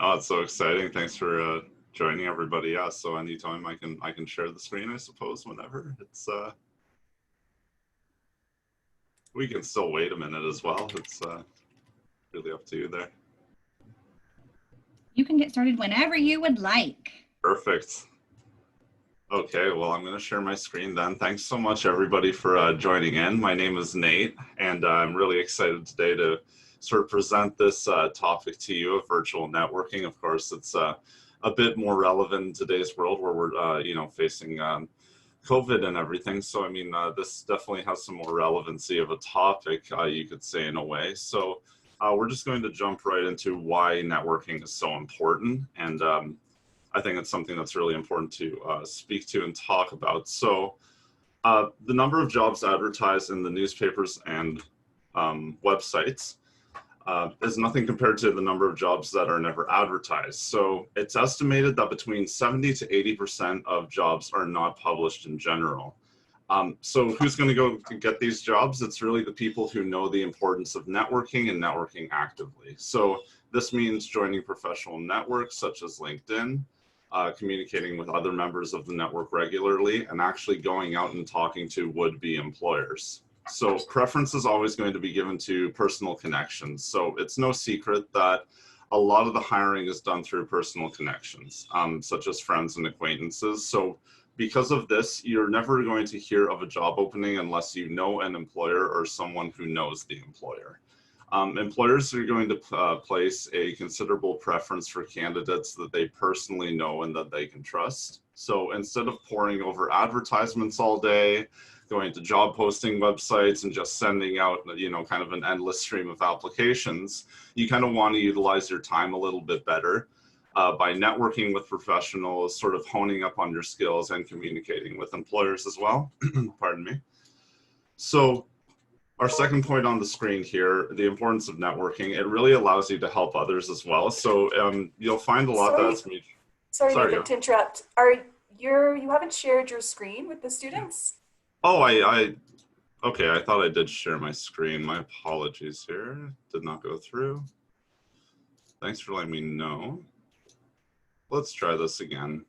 Oh, it's so exciting. Thanks for joining everybody. Yeah, so anytime I can share the screen, I suppose, whenever. It's we can still wait a minute as well. It's really up to you there. You can get started whenever you would like. Perfect. Okay, well, I'm going to share my screen then. Thanks so much, everybody, for joining in. My name is Nate, and I'm really excited today to sort of present this topic to you of virtual networking. Of course, it's a bit more relevant in today's world where we're, facing COVID and everything. So, I mean, this definitely has some more relevancy of a topic, you could say, in a way. So, we're just going to jump right into why networking is so important. And I think it's something that's really important to speak to and talk about. So the number of jobs advertised in the newspapers and websites is nothing compared to the number of jobs that are never advertised. So it's estimated that between 70 to 80% of jobs are not published in general. So who's going to go get these jobs? It's really the people who know the importance of networking and networking actively. So this means joining professional networks such as LinkedIn, communicating with other members of the network regularly, and actually going out and talking to would-be employers. So preference is always going to be given to personal connections. So it's no secret that a lot of the hiring is done through personal connections, such as friends and acquaintances. So because of this, you're never going to hear of a job opening unless you know an employer or someone who knows the employer. Employers are going to place a considerable preference for candidates that they personally know and that they can trust. So instead of poring over advertisements all day, going to job posting websites and just sending out, kind of an endless stream of applications, you kind of want to utilize your time a little bit better by networking with professionals, sort of honing up on your skills and communicating with employers as well. Pardon me. So our second point on the screen here, the importance of networking, it really allows you to help others as well. So you'll find a lot that's mutual. Sorry, Nathan, to interrupt. You haven't shared your screen with the students? Oh, okay, I thought I did share my screen. My apologies here. Did not go through. Thanks for letting me know. Let's try this again.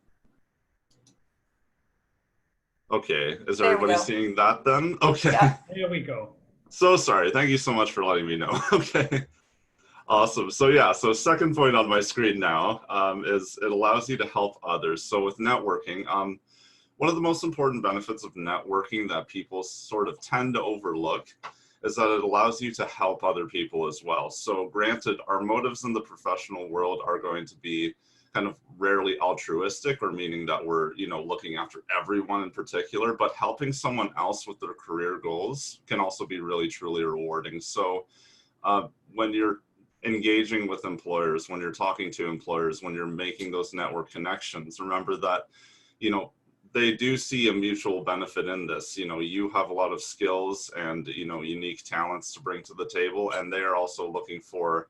Okay, is everybody seeing that then? Okay. Yeah. There we go. So sorry. Thank you so much for letting me know. Okay. Awesome. So yeah, so second point on my screen now is it allows you to help others. So with networking, one of the most important benefits of networking that people sort of tend to overlook is that it allows you to help other people as well. So granted, our motives in the professional world are going to be kind of rarely altruistic, or meaning that we're, looking after everyone in particular, but helping someone else with their career goals can also be really, truly rewarding. So when you're engaging with employers, when you're talking to employers, when you're making those network connections, remember that, they do see a mutual benefit in this. You have a lot of skills and, unique talents to bring to the table, and they are also looking for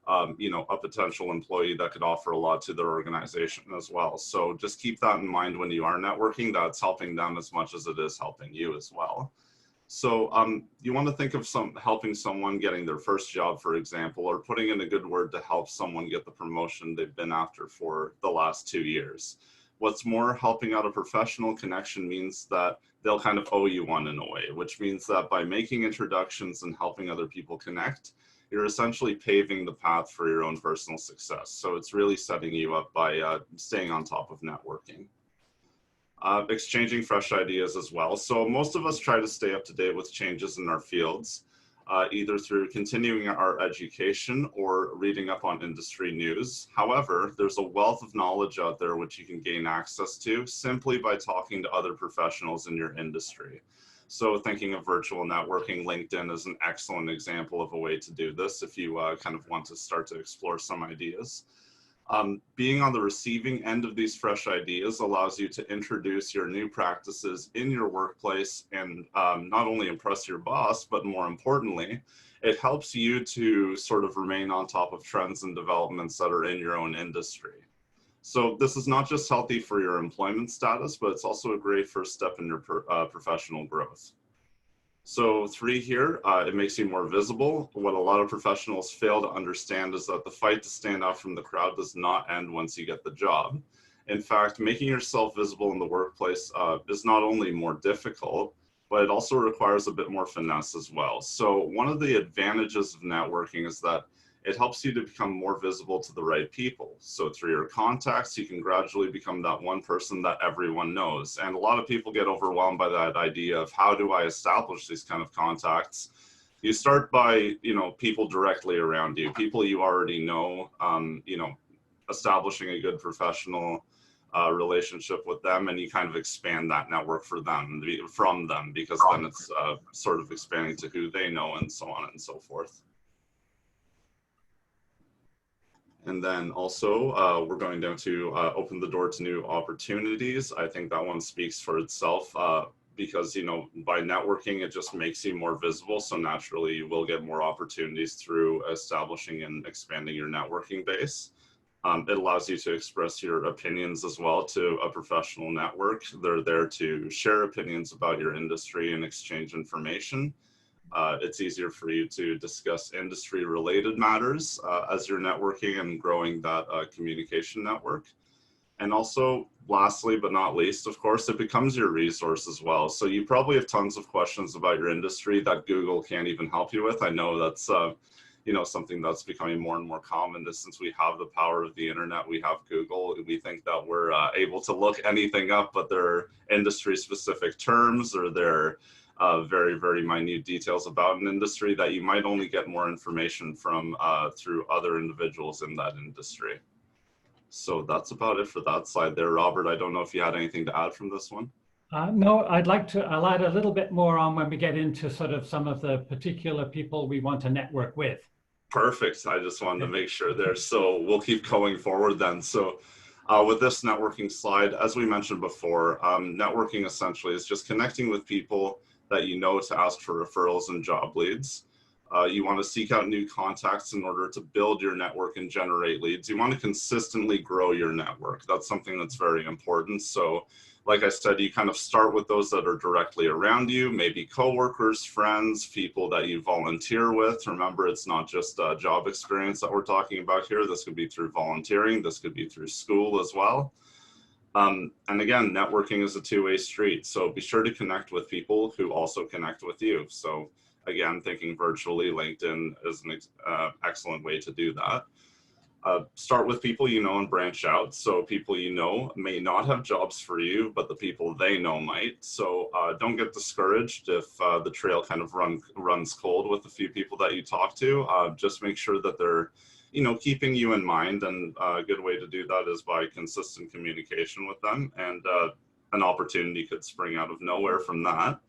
a potential employee that could offer a lot to their organization as well. So just keep that in mind when you are networking, that's helping them as much as it is helping you as well. So you want to think of helping someone getting their first job, for example, or putting in a good word to help someone get the promotion they've been after for the last 2 years. What's more, helping out a professional connection means that they'll kind of owe you one in a way, which means that by making introductions and helping other people connect, you're essentially paving the path for your own personal success. So it's really setting you up by staying on top of networking. Exchanging fresh ideas as well. So most of us try to stay up to date with changes in our fields, either through continuing our education or reading up on industry news. However, there's a wealth of knowledge out there which you can gain access to simply by talking to other professionals in your industry. So thinking of virtual networking, LinkedIn is an excellent example of a way to do this if you kind of want to start to explore some ideas. Being on the receiving end of these fresh ideas allows you to introduce your new practices in your workplace and not only impress your boss, but more importantly, it helps you to sort of remain on top of trends and developments that are in your own industry. So this is not just healthy for your employment status, but it's also a great first step in your professional growth. So 3 here, it makes you more visible. What a lot of professionals fail to understand is that the fight to stand out from the crowd does not end once you get the job. In fact, making yourself visible in the workplace is not only more difficult, but it also requires a bit more finesse as well. So one of the advantages of networking is that it helps you to become more visible to the right people. So through your contacts, you can gradually become that one person that everyone knows. And a lot of people get overwhelmed by that idea of how do I establish these kind of contacts? You start by, people directly around you, people you already know, establishing a good professional relationship with them, and you kind of expand that network from them, because then it's sort of expanding to who they know and so on and so forth. And then also we're going down to open the door to new opportunities. I think that one speaks for itself because, by networking, it just makes you more visible. So naturally you will get more opportunities through establishing and expanding your networking base. It allows you to express your opinions as well to a professional network. They're there to share opinions about your industry and exchange information. It's easier for you to discuss industry-related matters as you're networking and growing that communication network. And also, lastly but not least, of course, it becomes your resource as well. So you probably have tons of questions about your industry that Google can't even help you with. I know that's something that's becoming more and more common. Since we have the power of the internet, we have Google. We think that we're able to look anything up, but there are industry-specific terms, or there are very, very minute details about an industry that you might only get more information from through other individuals in that industry. So that's about it for that side there. Robert, I don't know if you had anything to add from this one. No, I'll add a little bit more on when we get into sort of some of the particular people we want to network with. Perfect. I just wanted to make sure there. So we'll keep going forward then. So with this networking slide, as we mentioned before, networking essentially is just connecting with people that you know to ask for referrals and job leads. You want to seek out new contacts in order to build your network and generate leads. You want to consistently grow your network. That's something that's very important. So like I said, you kind of start with those that are directly around you, maybe coworkers, friends, people that you volunteer with. Remember, it's not just job experience that we're talking about here. This could be through volunteering. This could be through school as well. And again, networking is a two-way street. So be sure to connect with people who also connect with you. So again, thinking virtually, LinkedIn is an excellent way to do that. Start with people you know and branch out. So people you know may not have jobs for you, but the people they know might. So don't get discouraged if the trail kind of runs cold with a few people that you talk to. Just make sure that they're keeping you in mind. And a good way to do that is by consistent communication with them. And an opportunity could spring out of nowhere from that.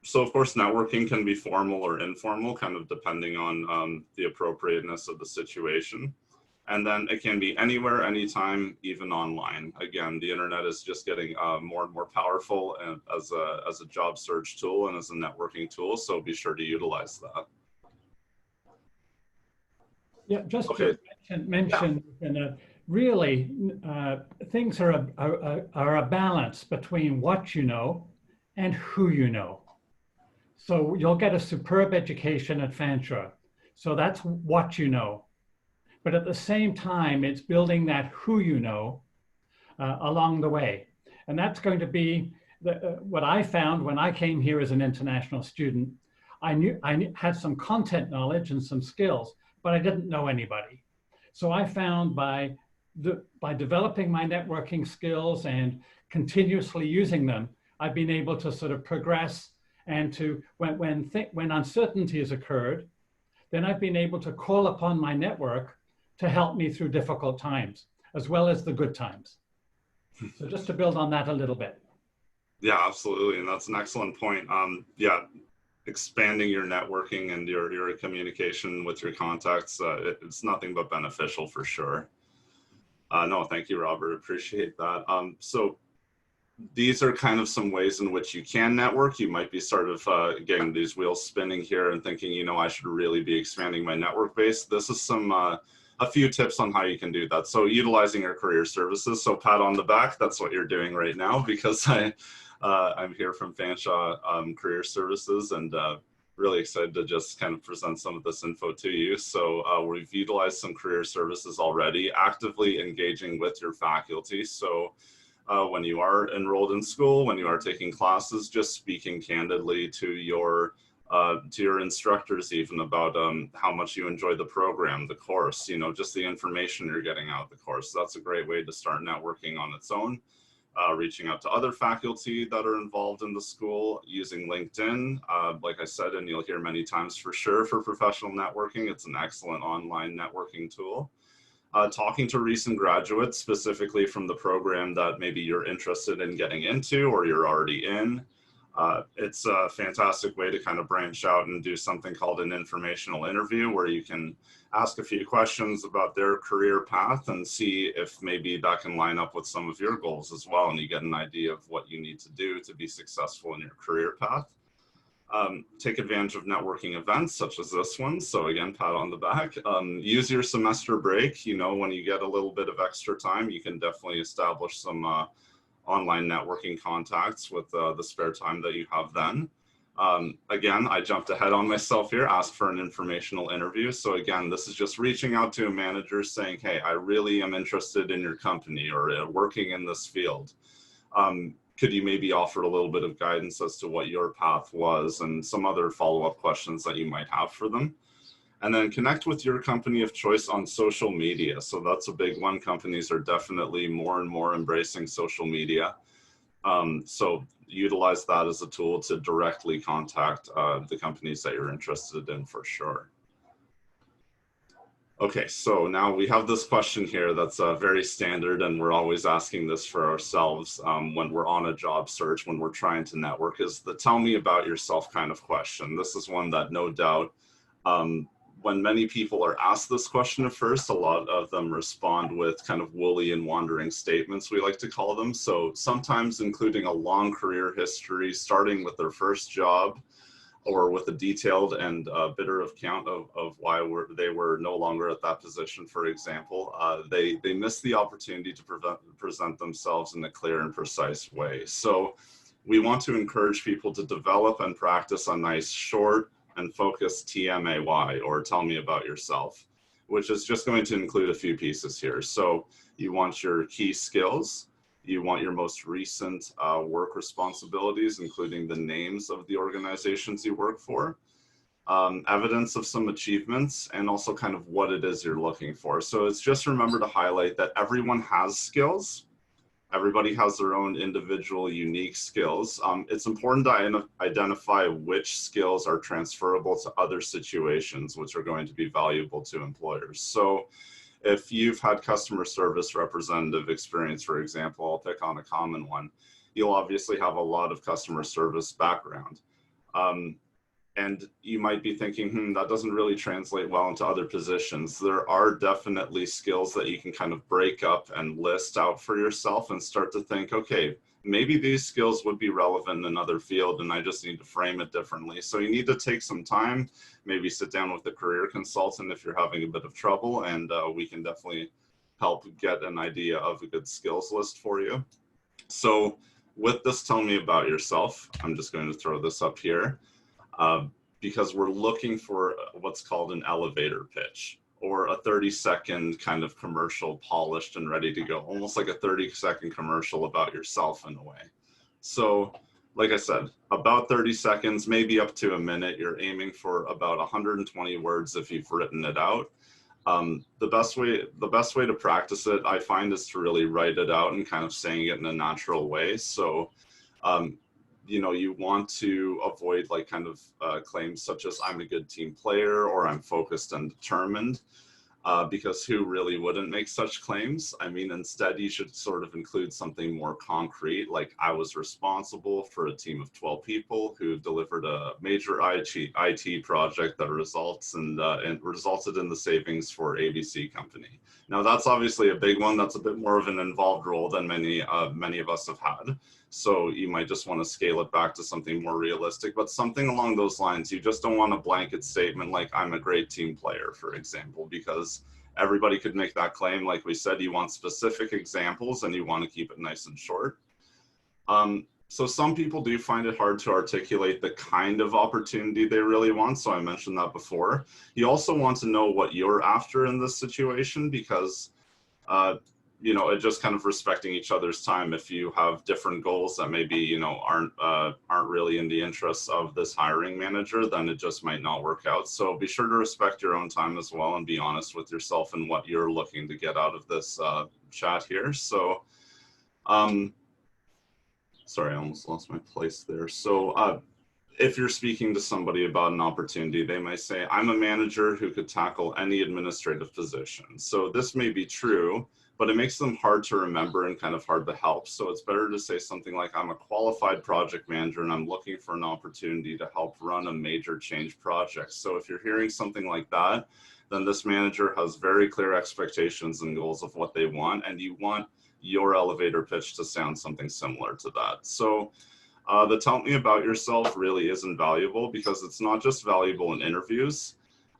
So of course, networking can be formal or informal, kind of depending on the appropriateness of the situation. And then it can be anywhere, anytime, even online. Again, the internet is just getting more and more powerful as a job search tool and as a networking tool. So be sure to utilize that. Yeah, just to mention, really, things are a balance between what you know and who you know. So you'll get a superb education at Fanshawe. So that's what you know. But at the same time, it's building that who you know along the way. And that's going to be what I found when I came here as an international student. I had some content knowledge and some skills, but I didn't know anybody. So I found by developing my networking skills and continuously using them, I've been able to sort of progress. And to when uncertainty has occurred, then I've been able to call upon my network to help me through difficult times, as well as the good times. So just to build on that a little bit. Yeah, absolutely. And that's an excellent point. Yeah, expanding your networking and your communication with your contacts, it's nothing but beneficial for sure. No, thank you, Robert. Appreciate that. So these are kind of some ways in which you can network. You might be sort of getting these wheels spinning here and thinking, I should really be expanding my network base. This is some a few tips on how you can do that. So utilizing your career services. So pat on the back, that's what you're doing right now, because I'm here from Fanshawe Career Services, and really excited to just kind of present some of this info to you. So we've utilized some career services already, actively engaging with your faculty. So when you are enrolled in school, when you are taking classes, just speaking candidly to your instructors even about how much you enjoy the program, the course, you know, just the information you're getting out of the course. That's a great way to start networking on its own. Reaching out to other faculty that are involved in the school, using LinkedIn, like I said, and you'll hear many times for sure, for professional networking. It's an excellent online networking tool. Talking to recent graduates, specifically from the program that maybe you're interested in getting into or you're already in. It's a fantastic way to kind of branch out and do something called an informational interview, where you can ask a few questions about their career path and see if maybe that can line up with some of your goals as well, and you get an idea of what you need to do to be successful in your career path. Take advantage of networking events such as this one. So again, pat on the back. Use your semester break. You know, when you get a little bit of extra time, you can definitely establish some online networking contacts with the spare time that you have then. Again, I jumped ahead on myself here, ask for an informational interview. So again, this is just reaching out to a manager saying, hey, I really am interested in your company or working in this field. Could you maybe offer a little bit of guidance as to what your path was and some other follow-up questions that you might have for them? And then connect with your company of choice on social media. So that's a big one. Companies are definitely more and more embracing social media. So utilize that as a tool to directly contact the companies that you're interested in for sure. Okay, so now we have this question here that's very standard, and we're always asking this for ourselves when we're on a job search, when we're trying to network, is the tell me about yourself kind of question. This is one that no doubt, when many people are asked this question at first, a lot of them respond with kind of woolly and wandering statements, we like to call them. So sometimes including a long career history, starting with their first job, or with a detailed and bitter account of why they were no longer at that position, for example. They missed the opportunity to present themselves in a clear and precise way. So we want to encourage people to develop and practice a nice short and focused TMAY, or tell me about yourself, which is just going to include a few pieces here. So you want your key skills, you want your most recent work responsibilities, including the names of the organizations you work for, evidence of some achievements, and also kind of what it is you're looking for. So it's just remember to highlight that everyone has skills. Everybody has their own individual unique skills. It's important to identify which skills are transferable to other situations, which are going to be valuable to employers. So if you've had customer service representative experience, for example, I'll pick on a common one, you'll obviously have a lot of customer service background. And you might be thinking, that doesn't really translate well into other positions. There are definitely skills that you can kind of break up and list out for yourself and start to think, okay, maybe these skills would be relevant in another field and I just need to frame it differently. So you need to take some time, maybe sit down with a career consultant if you're having a bit of trouble, and we can definitely help get an idea of a good skills list for you. So with this, tell me about yourself. I'm just going to throw this up here because we're looking for what's called an elevator pitch, or a 30-second kind of commercial, polished and ready to go, almost like a 30-second commercial about yourself in a way. So like I said, about 30 seconds, maybe up to a minute. You're aiming for about 120 words if you've written it out. The best way to practice it, I find, is to really write it out and kind of saying it in a natural way. So you know, you want to avoid like kind of claims such as I'm a good team player or I'm focused and determined, because who really wouldn't make such claims? I mean, instead you should sort of include something more concrete, like I was responsible for a team of 12 people who delivered a major IT project that resulted in the savings for ABC company. Now that's obviously a big one. That's a bit more of an involved role than many of us have had. So you might just want to scale it back to something more realistic, but something along those lines. You just don't want a blanket statement like I'm a great team player, for example, because everybody could make that claim. Like we said, you want specific examples and you want to keep it nice and short. So some people do find it hard to articulate the kind of opportunity they really want. So I mentioned that before. You also want to know what you're after in this situation, because you know, it just kind of respecting each other's time. If you have different goals that maybe, you know, aren't really in the interests of this hiring manager, then it just might not work out. So be sure to respect your own time as well and be honest with yourself and what you're looking to get out of this chat here. So, sorry, I almost lost my place there. So if you're speaking to somebody about an opportunity, they might say, I'm a manager who could tackle any administrative position. So this may be true, but it makes them hard to remember and kind of hard to help. So it's better to say something like, I'm a qualified project manager and I'm looking for an opportunity to help run a major change project. So if you're hearing something like that, then this manager has very clear expectations and goals of what they want, and you want your elevator pitch to sound something similar to that. So the tell me about yourself really is invaluable, because it's not just valuable in interviews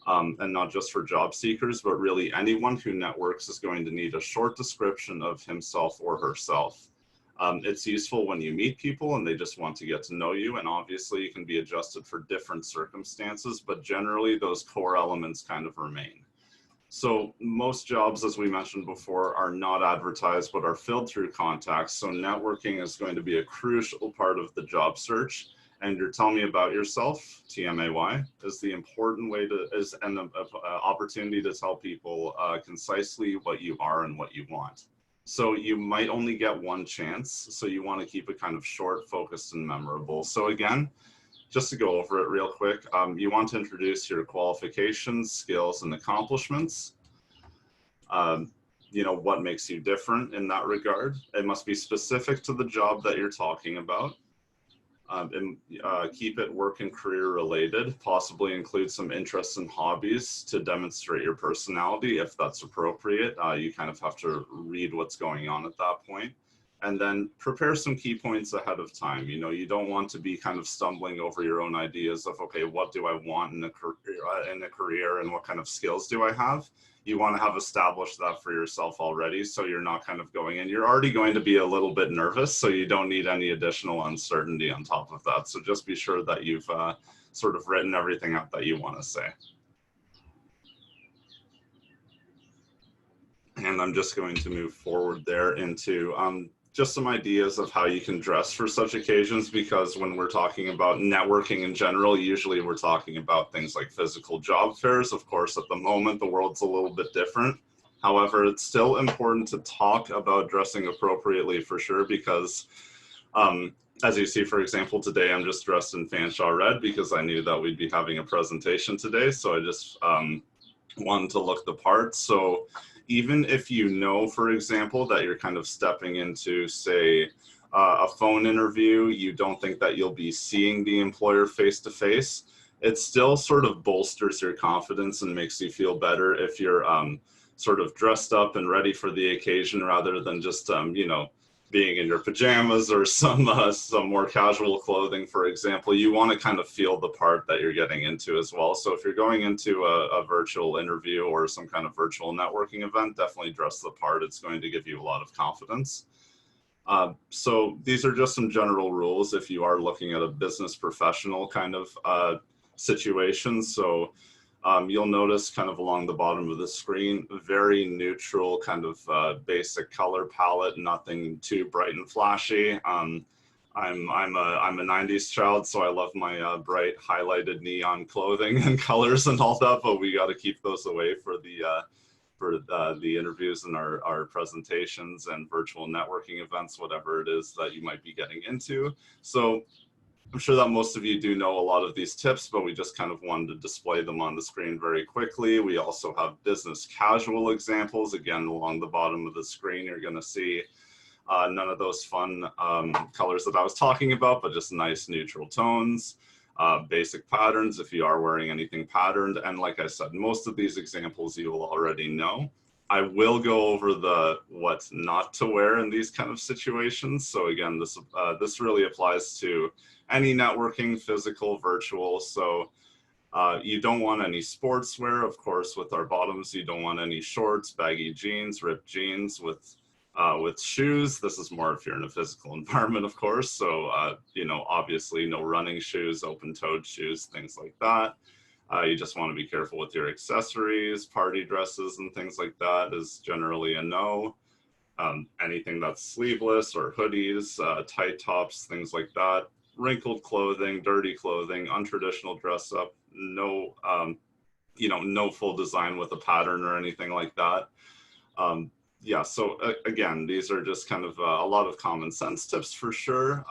and not just for job seekers, but really anyone who networks is going to need a short description of himself or herself. It's useful when you meet people and they just want to get to know you, and obviously it can be adjusted for different circumstances, but generally those core elements kind of remain. So most jobs, as we mentioned before, are not advertised, but are filled through contacts. So networking is going to be a crucial part of the job search. And your tell me about yourself, TMAY, is the important way to, is an opportunity to tell people concisely what you are and what you want. So you might only get one chance. So you want to keep it kind of short, focused, and memorable. So again, just to go over it real quick, you want to introduce your qualifications, skills, and accomplishments. You know, what makes you different in that regard. It must be specific to the job that you're talking about. And keep it work and career related, possibly include some interests and hobbies to demonstrate your personality if that's appropriate. You kind of have to read what's going on at that point. And then prepare some key points ahead of time. You know, you don't want to be kind of stumbling over your own ideas of, okay, what do I want in a career and what kind of skills do I have? You want to have established that for yourself already, so you're not kind of going in. You're already going to be a little bit nervous, so you don't need any additional uncertainty on top of that. So just be sure that you've sort of written everything out that you want to say. And I'm just going to move forward there into just some ideas of how you can dress for such occasions, because when we're talking about networking in general, usually we're talking about things like physical job fairs. Of course, at the moment, the world's a little bit different. However, it's still important to talk about dressing appropriately for sure, because as you see, for example, today I'm just dressed in Fanshawe red because I knew that we'd be having a presentation today. So I just wanted to look the part. So even if you know, for example, that you're kind of stepping into, say, a phone interview, you don't think that you'll be seeing the employer face to face, it still sort of bolsters your confidence and makes you feel better if you're sort of dressed up and ready for the occasion, rather than just, you know, being in your pajamas or some more casual clothing, for example. You want to kind of feel the part that you're getting into as well. So if you're going into a virtual interview or some kind of virtual networking event, definitely dress the part. It's going to give you a lot of confidence. So these are just some general rules if you are looking at a business professional kind of situation. So you'll notice kind of along the bottom of the screen, very neutral kind of basic color palette, nothing too bright and flashy. I'm a 90s child, so I love my bright highlighted neon clothing and colors and all that, but we got to keep those away for the interviews and our presentations and virtual networking events, whatever it is that you might be getting into. So I'm sure that most of you do know a lot of these tips, but we just kind of wanted to display them on the screen very quickly. We also have business casual examples. Again, along the bottom of the screen, you're going to see none of those fun colors that I was talking about, but just nice neutral tones, basic patterns if you are wearing anything patterned. And like I said, most of these examples you will already know. I will go over the what not to wear in these kind of situations. So again, this really applies to any networking, physical, virtual. So You don't want any sportswear, of course, with our bottoms. You don't want any shorts, baggy jeans, ripped jeans with shoes. This is more if you're in a physical environment, of course. So, you know, obviously no running shoes, open-toed shoes, things like that. You just want to be careful with your accessories, party dresses and things like that is generally a no. Anything that's sleeveless or hoodies, tight tops, things like that. Wrinkled clothing, dirty clothing, untraditional dress up, no, you know, no full design with a pattern or anything like that. Yeah, so again, these are just kind of a lot of common sense tips for sure.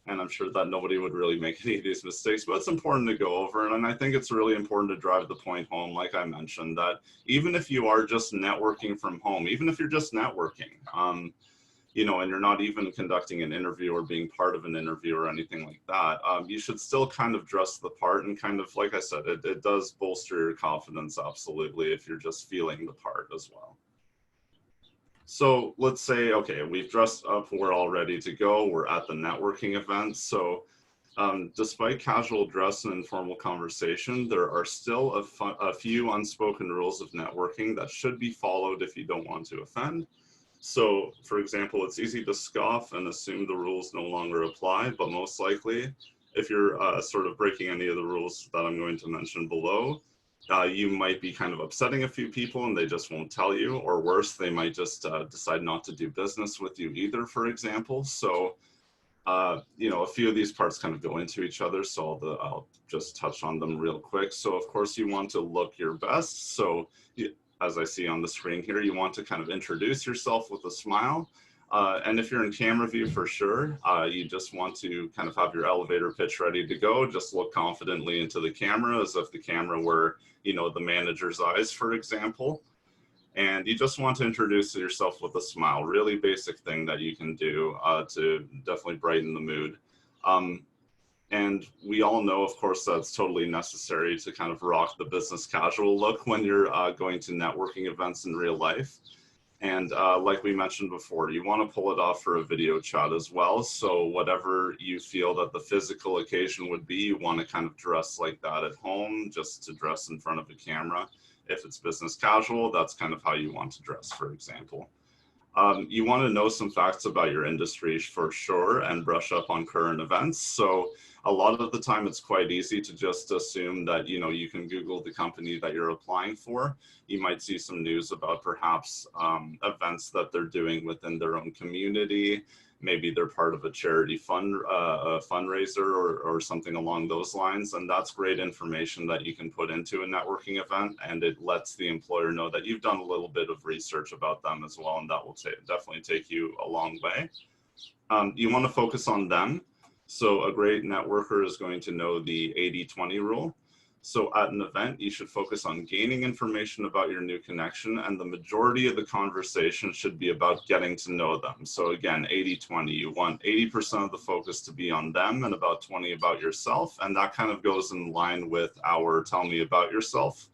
And I'm sure that nobody would really make any of these mistakes, but it's important to go over. And I think it's really important to drive the point home, like I mentioned, that even if you are just networking from home, even if you're just networking, you know, and you're not even conducting an interview or being part of an interview or anything like that, you should still kind of dress the part and kind of, like I said, it does bolster your confidence, absolutely, if you're just feeling the part as well. So let's say, okay, we've dressed up, we're all ready to go, we're at the networking event. So despite casual dress and informal conversation, there are still a few unspoken rules of networking that should be followed if you don't want to offend. So for example, it's easy to scoff and assume the rules no longer apply, but most likely, if you're sort of breaking any of the rules that I'm going to mention below, you might be kind of upsetting a few people and they just won't tell you, or worse, they might just decide not to do business with you either, for example. So, you know, a few of these parts kind of go into each other, so I'll just touch on them real quick. So of course you want to look your best. So as I see on the screen here, you want to kind of introduce yourself with a smile. And if you're in camera view, for sure, you just want to kind of have your elevator pitch ready to go. Just look confidently into the camera as if the camera were, you know, the manager's eyes, for example. And you just want to introduce yourself with a smile, really basic thing that you can do to definitely brighten the mood. And we all know, of course, that's totally necessary to kind of rock the business casual look when you're going to networking events in real life. And like we mentioned before, you want to pull it off for a video chat as well. So whatever you feel that the physical occasion would be, you want to kind of dress like that at home, just to dress in front of a camera. If it's business casual, that's kind of how you want to dress, for example. You want to know some facts about your industry for sure and brush up on current events. So a lot of the time it's quite easy to just assume that, you know, you can Google the company that you're applying for. You might see some news about perhaps events that they're doing within their own community. Maybe they're part of a charity fundraiser or something along those lines. And that's great information that you can put into a networking event, and it lets the employer know that you've done a little bit of research about them as well, and that will definitely take you a long way. You want to focus on them. So a great networker is going to know the 80-20 rule. So at an event, you should focus on gaining information about your new connection, and the majority of the conversation should be about getting to know them. So again, 80-20, you want 80% of the focus to be on them and about 20 about yourself. And that kind of goes in line with our Tell Me About Yourself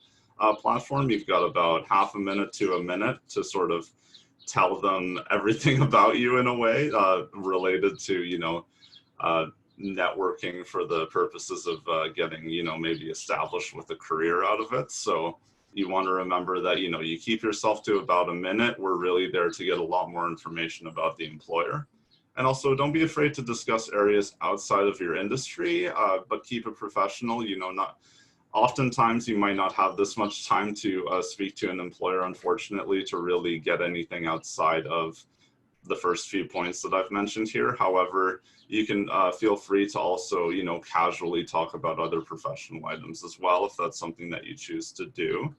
platform. You've got about half a minute to a minute to sort of tell them everything about you in a way related to, you know, networking for the purposes of getting, you know, maybe established with a career out of it. So you want to remember that, you know, you keep yourself to about a minute. We're really there to get a lot more information about the employer. And also don't be afraid to discuss areas outside of your industry, but keep it professional. You know, not oftentimes you might not have this much time to speak to an employer, unfortunately, to really get anything outside of the first few points that I've mentioned here. However, you can feel free to also, you know, casually talk about other professional items as well, if that's something that you choose to do.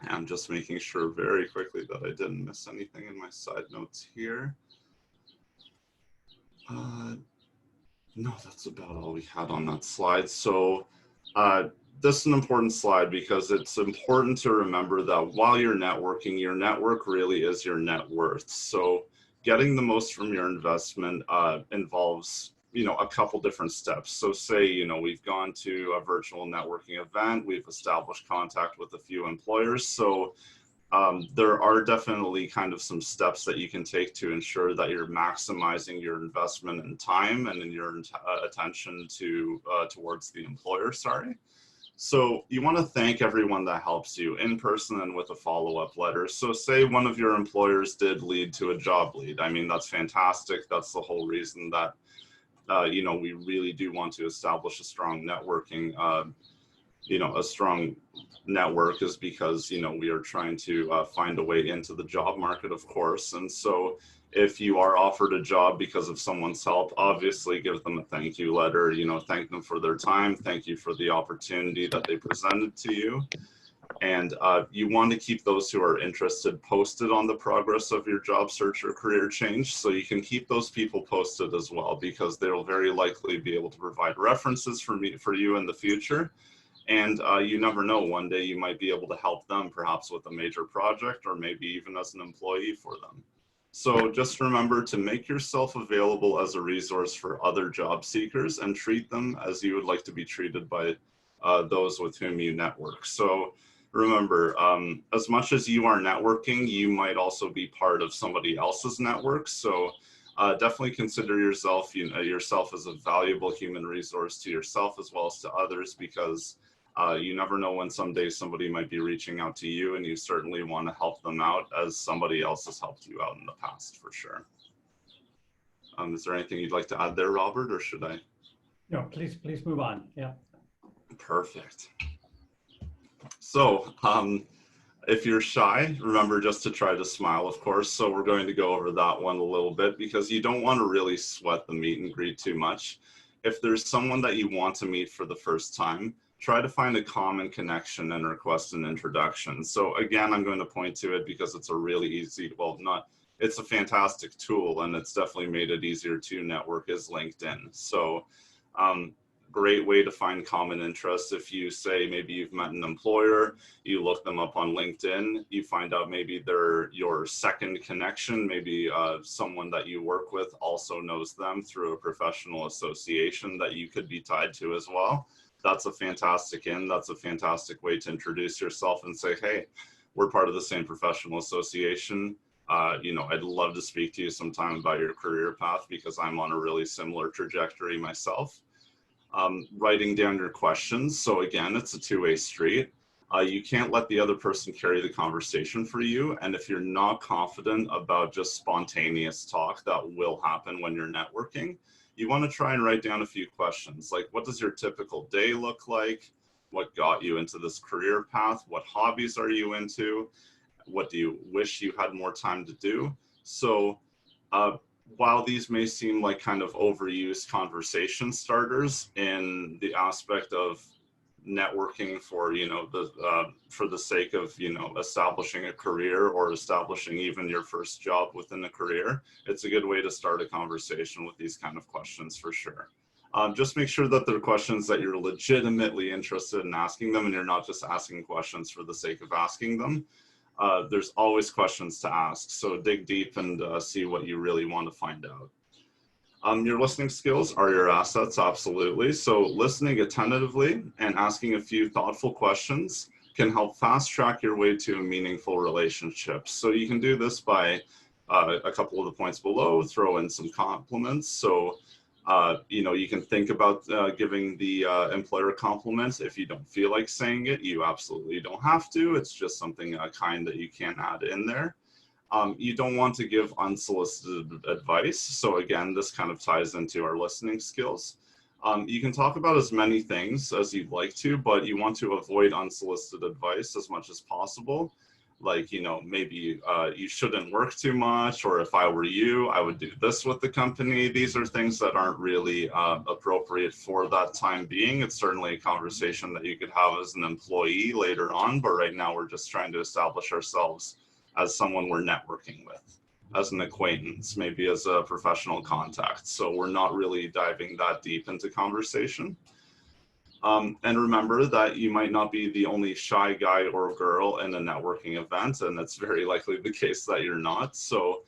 And I'm just making sure very quickly that I didn't miss anything in my side notes here. No, that's about all we had on that slide. So this is an important slide because it's important to remember that while you're networking, your network really is your net worth. So getting the most from your investment involves, you know, a couple different steps. So say, you know, we've gone to a virtual networking event, we've established contact with a few employers. So there are definitely kind of some steps that you can take to ensure that you're maximizing your investment in time and in your attention to towards the employer, sorry. So you want to thank everyone that helps you in person and with a follow-up letter. So say one of your employers did lead to a job lead. I mean, that's fantastic. That's the whole reason that, you know, we really do want to establish a strong networking, you know, a strong network is because, you know, we are trying to find a way into the job market, of course. And so if you are offered a job because of someone's help, obviously give them a thank you letter, you know, thank them for their time. Thank you for the opportunity that they presented to you. And you want to keep those who are interested posted on the progress of your job search or career change. So you can keep those people posted as well, because they'll very likely be able to provide references for you in the future. And you never know, one day you might be able to help them perhaps with a major project, or maybe even as an employee for them. So just remember to make yourself available as a resource for other job seekers and treat them as you would like to be treated by those with whom you network. So remember, as much as you are networking, you might also be part of somebody else's network. So definitely consider yourself, yourself as a valuable human resource to yourself as well as to others, because you never know when someday somebody might be reaching out to you, and you certainly want to help them out as somebody else has helped you out in the past, for sure. Is there anything you'd like to add there, Robert, or should I? No, please move on. Yeah. Perfect. So if you're shy, remember just to try to smile, of course. So we're going to go over that one a little bit, because you don't want to really sweat the meet and greet too much. If there's someone that you want to meet for the first time, try to find a common connection and request an introduction. So again, I'm going to point to it because it's a really easy, well, it's a fantastic tool, and it's definitely made it easier to network, is LinkedIn. So great way to find common interests. If you say maybe you've met an employer, you look them up on LinkedIn, you find out maybe they're your second connection, maybe someone that you work with also knows them through a professional association that you could be tied to as well. That's a fantastic that's a fantastic way to introduce yourself and say, hey, we're part of the same professional association. You know, I'd love to speak to you sometime about your career path, because I'm on a really similar trajectory myself. Writing down your questions. So again, it's a two-way street. You can't let the other person carry the conversation for you. And if you're not confident about just spontaneous talk that will happen when you're networking, you want to try and write down a few questions, like, what does your typical day look like? What got you into this career path? What hobbies are you into? What do you wish you had more time to do? So while these may seem like kind of overused conversation starters in the aspect of networking for, you know, for the sake of, you know, establishing a career or establishing even your first job within a career, it's a good way to start a conversation with these kind of questions, for sure. Just make sure that they're questions that you're legitimately interested in asking them, and you're not just asking questions for the sake of asking them. There's always questions to ask, so dig deep and see what you really want to find out. Your listening skills are your assets, absolutely. So listening attentively and asking a few thoughtful questions can help fast track your way to a meaningful relationship. So you can do this by a couple of the points below, throw in some compliments. So you know, you can think about giving the employer compliments. If you don't feel like saying it, you absolutely don't have to. It's just something kind that you can add in there. You don't want to give unsolicited advice. So again, this kind of ties into our listening skills. You can talk about as many things as you'd like to, but you want to avoid unsolicited advice as much as possible. Like, you know, maybe you shouldn't work too much, or if I were you, I would do this with the company. These are things that aren't really appropriate for that time being. It's certainly a conversation that you could have as an employee later on, but right now we're just trying to establish ourselves as someone we're networking with, as an acquaintance, maybe as a professional contact. So we're not really diving that deep into conversation. And remember that you might not be the only shy guy or girl in a networking event, and it's very likely the case that you're not. So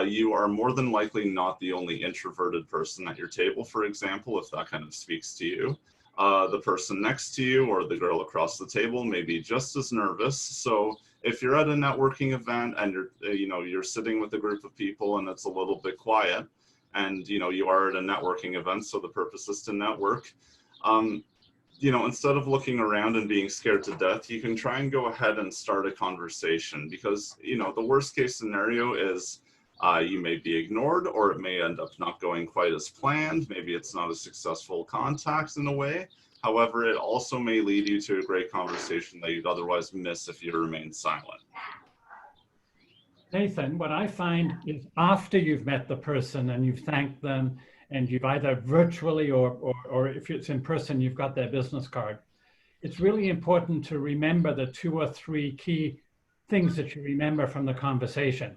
you are more than likely not the only introverted person at your table, for example, if that kind of speaks to you. The person next to you or the girl across the table may be just as nervous. So if you're at a networking event and you're sitting with a group of people and it's a little bit quiet, and you are at a networking event, so the purpose is to network, you know, instead of looking around and being scared to death, you can try and go ahead and start a conversation, because, you know, the worst case scenario is you may be ignored, or it may end up not going quite as planned. Maybe it's not a successful contact in a way. However, it also may lead you to a great conversation that you'd otherwise miss if you remain silent. Nathan, what I find is after you've met the person and you've thanked them, and you've either virtually or if it's in person, you've got their business card, it's really important to remember the 2 or 3 key things that you remember from the conversation.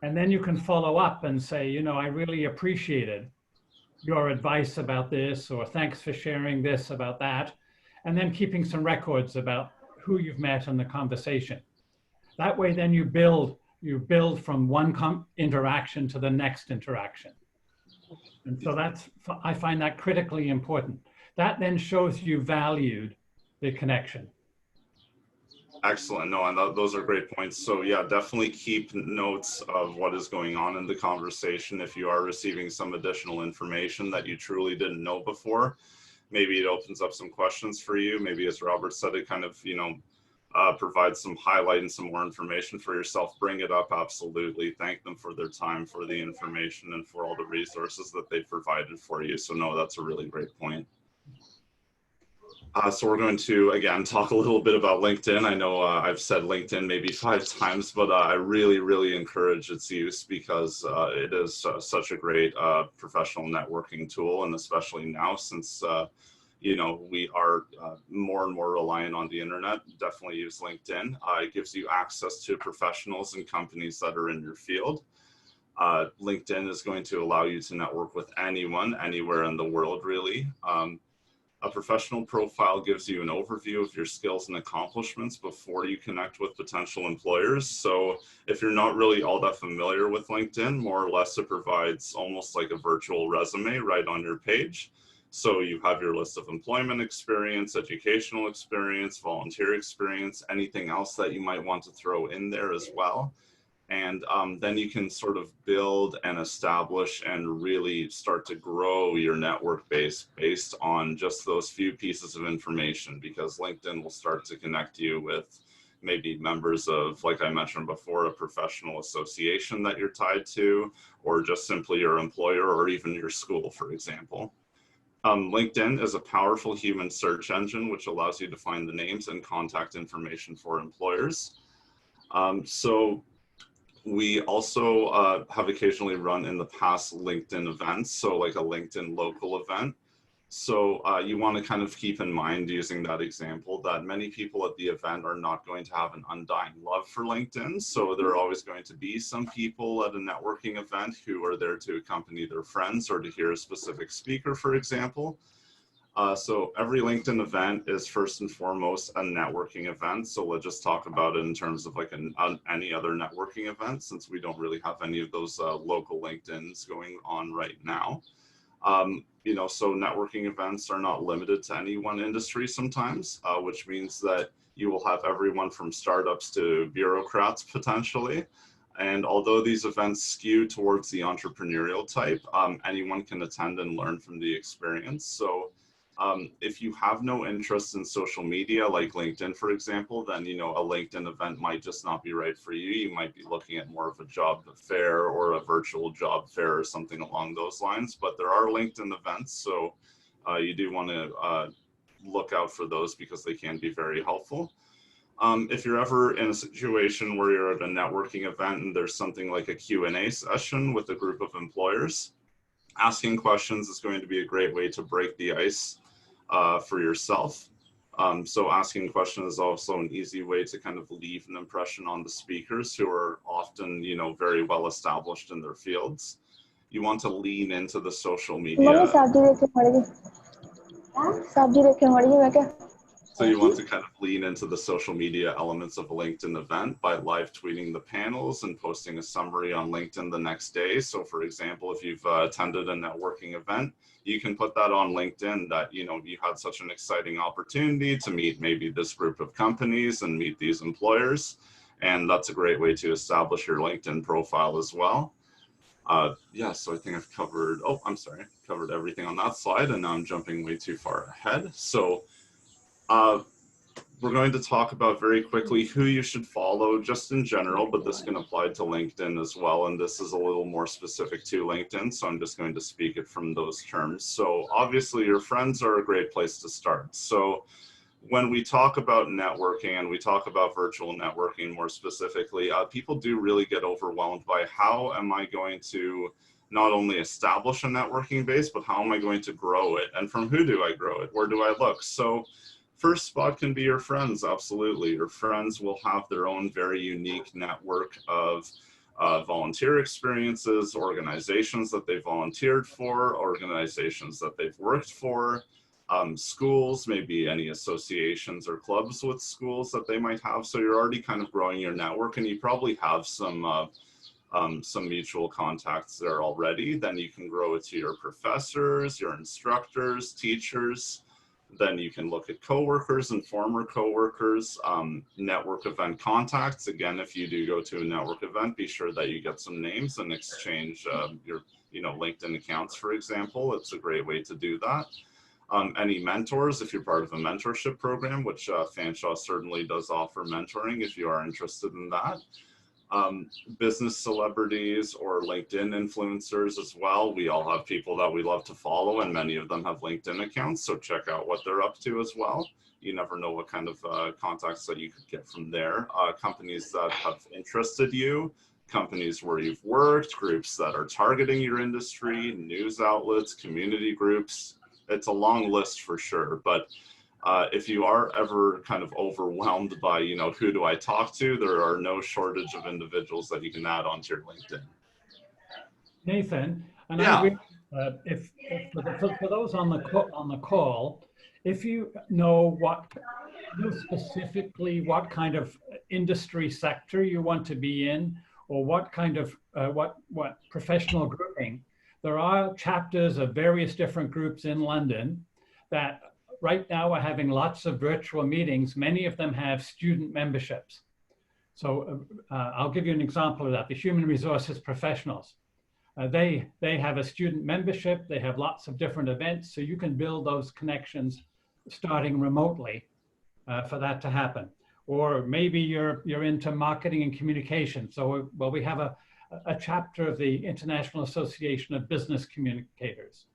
And then you can follow up and say, you know, I really appreciated your advice about this, or thanks for sharing this about that. And then keeping some records about who you've met in the conversation. That way, then you build from one interaction to the next interaction. And so I find that critically important. That then shows you valued the connection. Excellent. No, and those are great points. So yeah, definitely keep notes of what is going on in the conversation. If you are receiving some additional information that you truly didn't know before, maybe it opens up some questions for you. Maybe, as Robert said, it kind of, you know, provides some highlight and some more information for yourself. Bring it up, absolutely. Thank them for their time, for the information, and for all the resources that they've provided for you. So no, that's a really great point. So we're going to, again, talk a little bit about LinkedIn. I know I've said LinkedIn maybe 5 times, but I really, really encourage its use, because it is such a great professional networking tool. And especially now, since you know, we are more and more reliant on the internet, definitely use LinkedIn. It gives you access to professionals and companies that are in your field. LinkedIn is going to allow you to network with anyone, anywhere in the world, really. A professional profile gives you an overview of your skills and accomplishments before you connect with potential employers. So if you're not really all that familiar with LinkedIn, more or less it provides almost like a virtual resume right on your page. So you have your list of employment experience, educational experience, volunteer experience, anything else that you might want to throw in there as well. And then you can sort of build and establish and really start to grow your network base based on just those few pieces of information, because LinkedIn will start to connect you with maybe members of, like I mentioned before, a professional association that you're tied to, or just simply your employer, or even your school, for example. LinkedIn is a powerful human search engine, which allows you to find the names and contact information for employers. So we also have occasionally run in the past LinkedIn events, so like a LinkedIn local event. So you want to kind of keep in mind, using that example, that many people at the event are not going to have an undying love for LinkedIn. So there are always going to be some people at a networking event who are there to accompany their friends or to hear a specific speaker, for example. So every LinkedIn event is first and foremost a networking event. So let's just talk about it in terms of like any other networking event, since we don't really have any of those local LinkedIns going on right now. You know, so networking events are not limited to any one industry sometimes, which means that you will have everyone from startups to bureaucrats potentially. And although these events skew towards the entrepreneurial type, anyone can attend and learn from the experience. So if you have no interest in social media, like LinkedIn, for example, then, you know, a LinkedIn event might just not be right for you. You might be looking at more of a job fair or a virtual job fair or something along those lines. But there are LinkedIn events, so you do want to look out for those, because they can be very helpful. If you're ever in a situation where you're at a networking event and there's something like a Q&A session with a group of employers, asking questions is going to be a great way to break the ice for yourself. So asking questions is also an easy way to kind of leave an impression on the speakers, who are often, you know, very well established in their fields. You want to lean into the social media. So you want to kind of lean into the social media elements of a LinkedIn event by live tweeting the panels and posting a summary on LinkedIn the next day. So for example, if you've attended a networking event, you can put that on LinkedIn that, you know, you had such an exciting opportunity to meet maybe this group of companies and meet these employers. And that's a great way to establish your LinkedIn profile as well. Yeah, so I think I've covered, oh, I'm sorry, covered everything on that slide, and now I'm jumping way too far ahead. So we're going to talk about very quickly who you should follow just in general, but this can apply to LinkedIn as well. And this is a little more specific to LinkedIn, so I'm just going to speak it from those terms. So obviously your friends are a great place to start. So when we talk about networking and we talk about virtual networking more specifically, people do really get overwhelmed by how am I going to not only establish a networking base, but how am I going to grow it? And from who do I grow it? Where do I look? So first spot can be your friends, absolutely. Your friends will have their own very unique network of volunteer experiences, organizations that they volunteered for, organizations that they've worked for, schools, maybe any associations or clubs with schools that they might have. So you're already kind of growing your network, and you probably have some mutual contacts there already. Then you can grow it to your professors, your instructors, teachers. Then you can look at coworkers and former coworkers, network event contacts. Again, if you do go to a network event, be sure that you get some names and exchange your LinkedIn accounts, for example. It's a great way to do that. Any mentors, if you're part of a mentorship program, which Fanshawe certainly does offer mentoring if you are interested in that. Business celebrities or LinkedIn influencers as well. We all have people that we love to follow, and many of them have LinkedIn accounts, so check out what they're up to as well. You never know what kind of contacts that you could get from there. Companies that have interested you, companies where you've worked, groups that are targeting your industry, news outlets, community groups. It's a long list for sure, but if you are ever kind of overwhelmed by, who do I talk to, there are no shortage of individuals that you can add onto your LinkedIn. Nathan, and Yeah. I agree, if for those on the call, if you know specifically what kind of industry sector you want to be in, or what kind of what professional grouping, there are chapters of various different groups in London that right now are having lots of virtual meetings. Many of them have student memberships. So I'll give you an example of that. The human resources professionals, they have a student membership. They have lots of different events. So you can build those connections starting remotely for that to happen. Or maybe you're into marketing and communication. So we have a chapter of the International Association of Business Communicators.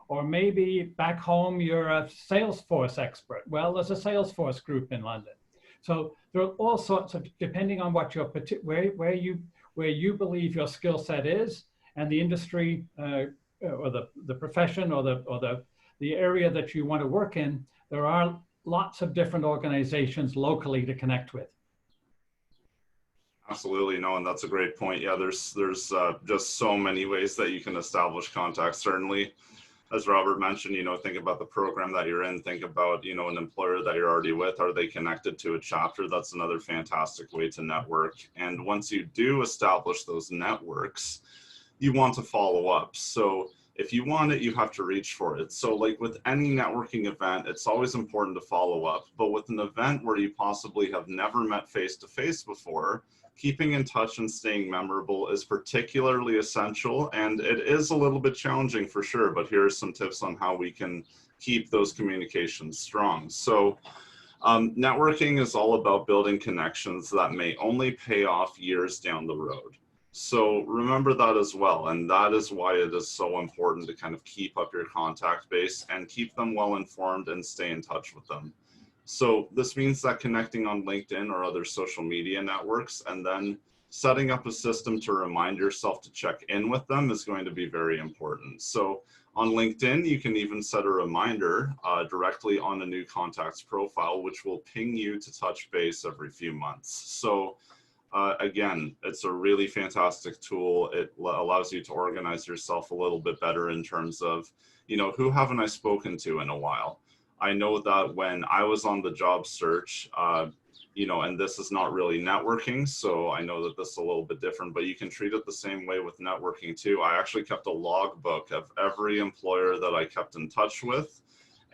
Or maybe back home, you're a Salesforce expert. Well, there's a Salesforce group in London. So there are all sorts of, depending on what your where you believe your skill set is, and the industry or the profession or the area that you want to work in, there are lots of different organizations locally to connect with. Absolutely, no, and that's a great point. Yeah, there's just so many ways that you can establish contacts. Certainly, as Robert mentioned, think about the program that you're in, think about, an employer that you're already with. Are they connected to a chapter? That's another fantastic way to network. And once you do establish those networks, you want to follow up. So if you want it, you have to reach for it. So like with any networking event, it's always important to follow up. But with an event where you possibly have never met face-to-face before, keeping in touch and staying memorable is particularly essential, and it is a little bit challenging for sure, but here are some tips on how we can keep those communications strong. So networking is all about building connections that may only pay off years down the road. So remember that as well, and that is why it is so important to kind of keep up your contact base and keep them well informed and stay in touch with them. So this means that connecting on LinkedIn or other social media networks and then setting up a system to remind yourself to check in with them is going to be very important. So on LinkedIn, you can even set a reminder directly on a new contacts profile, which will ping you to touch base every few months. So again, it's a really fantastic tool. It allows you to organize yourself a little bit better in terms of, who haven't I spoken to in a while? I know that when I was on the job search, and this is not really networking, so I know that this is a little bit different, but you can treat it the same way with networking too. I actually kept a logbook of every employer that I kept in touch with,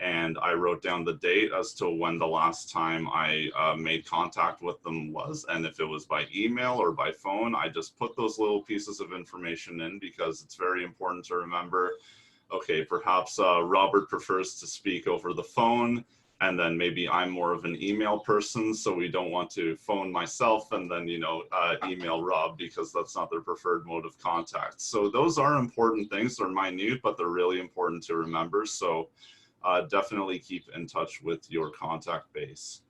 and I wrote down the date as to when the last time I made contact with them was. And if it was by email or by phone, I just put those little pieces of information in, because it's very important to remember, okay, perhaps Robert prefers to speak over the phone, and then maybe I'm more of an email person, so we don't want to phone myself and then, email Rob, because that's not their preferred mode of contact. So those are important things. They're minute, but they're really important to remember. So definitely keep in touch with your contact base.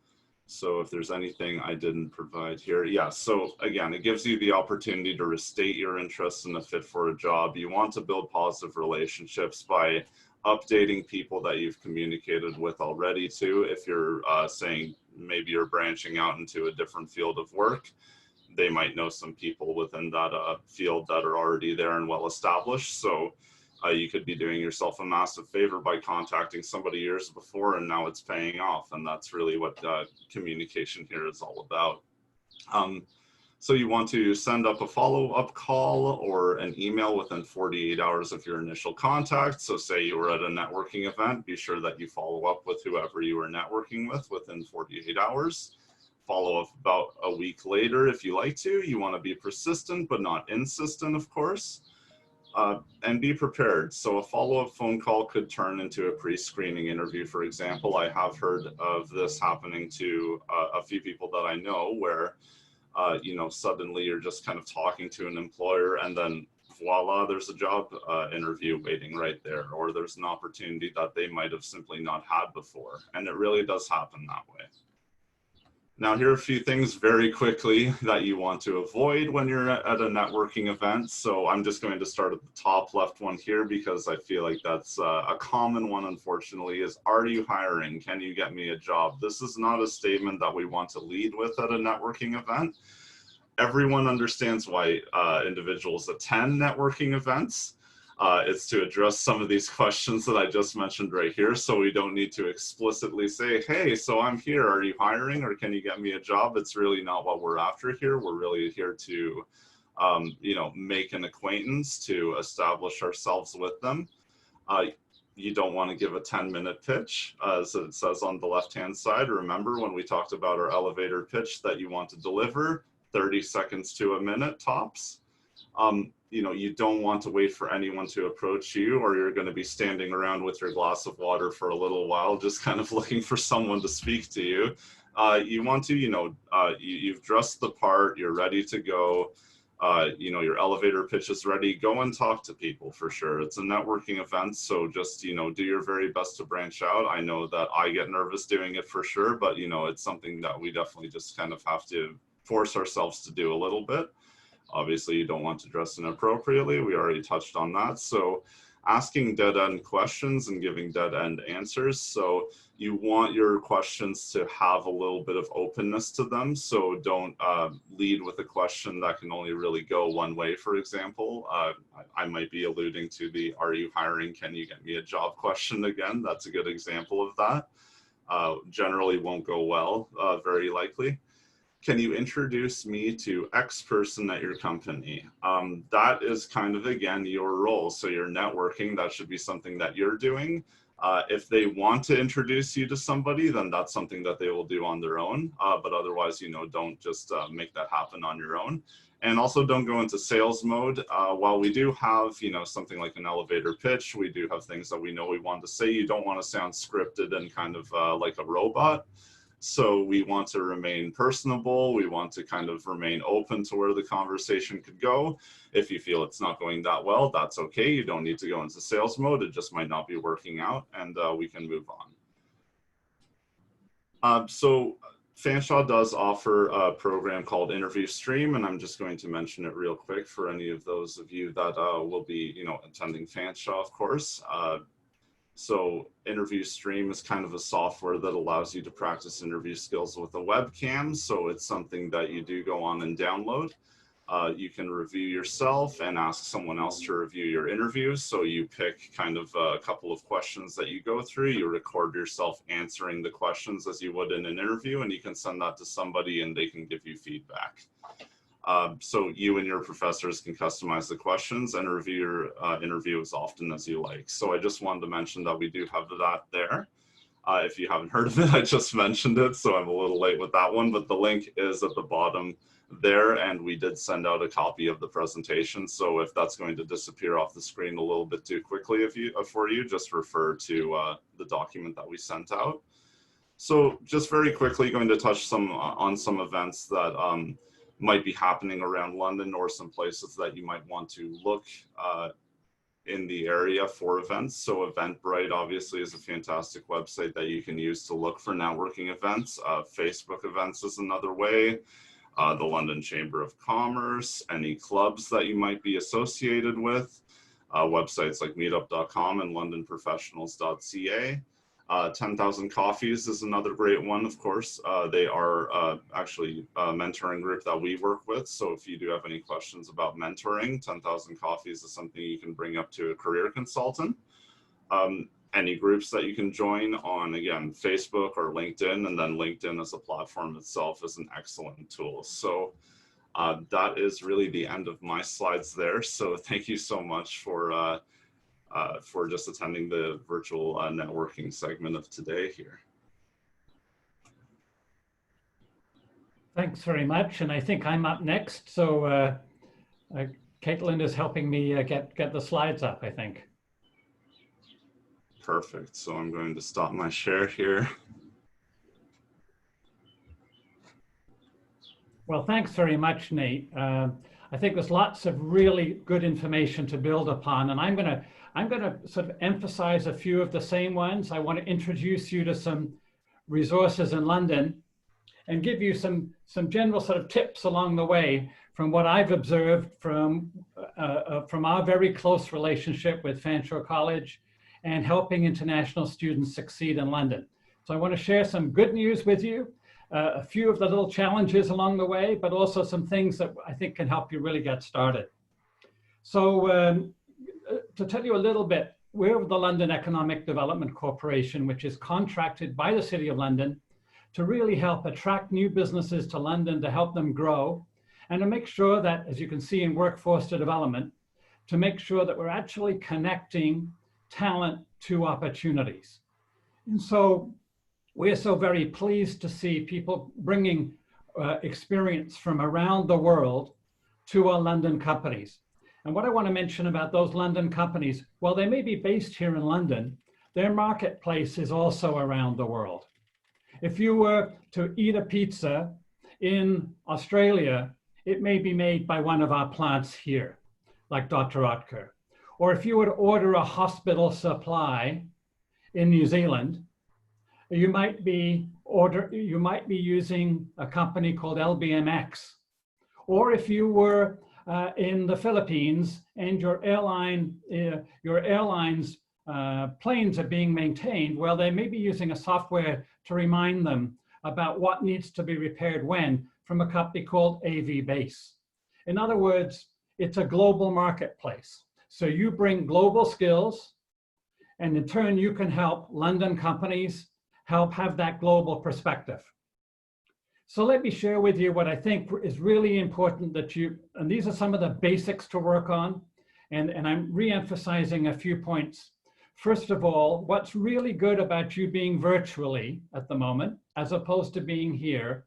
So if there's anything I didn't provide here, yeah, so again, it gives you the opportunity to restate your interest in a fit for a job. You want to build positive relationships by updating people that you've communicated with already too. If you're saying maybe you're branching out into a different field of work, they might know some people within that field that are already there and well established. So you could be doing yourself a massive favor by contacting somebody years before, and now it's paying off. And that's really what communication here is all about. So you want to send up a follow-up call or an email within 48 hours of your initial contact. So say you were at a networking event, be sure that you follow up with whoever you were networking with within 48 hours. Follow up about a week later if you like to. You want to be persistent but not insistent, of course. And be prepared. So a follow-up phone call could turn into a pre-screening interview, for example. I have heard of this happening to a few people that I know, where suddenly you're just kind of talking to an employer, and then voila, there's a job interview waiting right there, or there's an opportunity that they might have simply not had before. And it really does happen that way. Now, here are a few things very quickly that you want to avoid when you're at a networking event. So I'm just going to start at the top left one here, because I feel like that's a common one, unfortunately, is, are you hiring? Can you get me a job? This is not a statement that we want to lead with at a networking event. Everyone understands why individuals attend networking events. It's to address some of these questions that I just mentioned right here. So we don't need to explicitly say, hey, so I'm here, are you hiring, or can you get me a job? It's really not what we're after here. We're really here to, make an acquaintance, to establish ourselves with them. You don't want to give a 10-minute pitch, as it says on the left-hand side. Remember when we talked about our elevator pitch that you want to deliver 30 seconds to a minute tops. You don't want to wait for anyone to approach you, or you're going to be standing around with your glass of water for a little while, just kind of looking for someone to speak to you. You want to, you've dressed the part, you're ready to go. Your elevator pitch is ready. Go and talk to people for sure. It's a networking event, so just, do your very best to branch out. I know that I get nervous doing it for sure, but, it's something that we definitely just kind of have to force ourselves to do a little bit. Obviously, you don't want to dress inappropriately. We already touched on that. So asking dead-end questions and giving dead-end answers. So you want your questions to have a little bit of openness to them. So don't lead with a question that can only really go one way, for example. I might be alluding to the, are you hiring? Can you get me a job question again? That's a good example of that. Generally won't go well, very likely. Can you introduce me to X person at your company? That is kind of, again, your role. So you're networking, that should be something that you're doing. If they want to introduce you to somebody, then that's something that they will do on their own. But otherwise, don't just make that happen on your own. And also don't go into sales mode. While we do have, something like an elevator pitch, we do have things that we know we want to say. You don't want to sound scripted and kind of like a robot. So we want to remain personable. We want to kind of remain open to where the conversation could go. If you feel it's not going that well, that's okay. You don't need to go into sales mode. It just might not be working out, and we can move on. So Fanshawe does offer a program called INTERVIEWSTREAM, and I'm just going to mention it real quick for any of those of you that will be, attending Fanshawe, of course. So INTERVIEWSTREAM is kind of a software that allows you to practice interview skills with a webcam. So it's something that you do go on and download. You can review yourself and ask someone else to review your interview. So you pick kind of a couple of questions that you go through. You record yourself answering the questions as you would in an interview, and you can send that to somebody and they can give you feedback. So you and your professors can customize the questions and review your interview as often as you like. So I just wanted to mention that we do have that there. If you haven't heard of it, I just mentioned it, so I'm a little late with that one, but the link is at the bottom there, and we did send out a copy of the presentation. So if that's going to disappear off the screen a little bit too quickly for you, just refer to the document that we sent out. So just very quickly going to touch on some events that might be happening around London, or some places that you might want to look in the area for events. So Eventbrite obviously is a fantastic website that you can use to look for networking events. Facebook events is another way. The London Chamber of Commerce, any clubs that you might be associated with, websites like meetup.com and londonprofessionals.ca. 10,000 Coffees is another great one, of course. They are actually a mentoring group that we work with. So if you do have any questions about mentoring, 10,000 Coffees is something you can bring up to a career consultant. Any groups that you can join on, again, Facebook or LinkedIn, and then LinkedIn as a platform itself is an excellent tool. So that is really the end of my slides there. So thank you so much for just attending the virtual networking segment of today here. Thanks very much. And I think I'm up next. So Caitlin is helping me get the slides up, I think. Perfect. So I'm going to stop my share here. Well, thanks very much, Nate. I think there's lots of really good information to build upon, and I'm gonna sort of emphasize a few of the same ones. I want to introduce you to some resources in London and give you some general sort of tips along the way from what I've observed from our very close relationship with Fanshawe College and helping international students succeed in London. So I want to share some good news with you, a few of the little challenges along the way, but also some things that I think can help you really get started. So to tell you a little bit, we're the London Economic Development Corporation, which is contracted by the City of London to really help attract new businesses to London, to help them grow, and to make sure that, as you can see in workforce to development, to make sure that we're actually connecting talent to opportunities. And so we're so very pleased to see people bringing experience from around the world to our London companies. And what I want to mention about those London companies, while they may be based here in London, their marketplace is also around the world. If you were to eat a pizza in Australia, it may be made by one of our plants here, like Dr. Otker. Or if you would order a hospital supply in New Zealand, you might be using a company called LBMX. Or if you were in the Philippines and your airline's planes are being maintained, well, they may be using a software to remind them about what needs to be repaired when, from a company called AV Base. In other words, it's a global marketplace. So you bring global skills, and in turn, you can help London companies help have that global perspective. So let me share with you what I think is really important that and these are some of the basics to work on, and I'm re-emphasizing a few points. First of all, what's really good about you being virtually at the moment, as opposed to being here,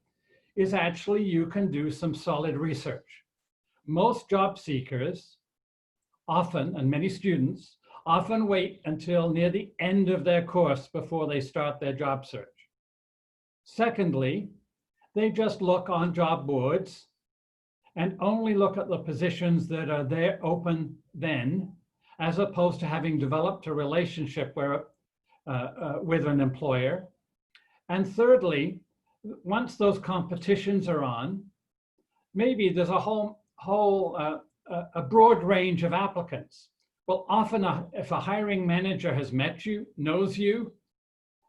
is actually you can do some solid research. Most job seekers often, and many students, often wait until near the end of their course before they start their job search. Secondly, they just look on job boards and only look at the positions that are there open then, as opposed to having developed a relationship with an employer. And thirdly, once those competitions are on, maybe there's a a broad range of applicants. Well, often if a hiring manager has met you, knows you,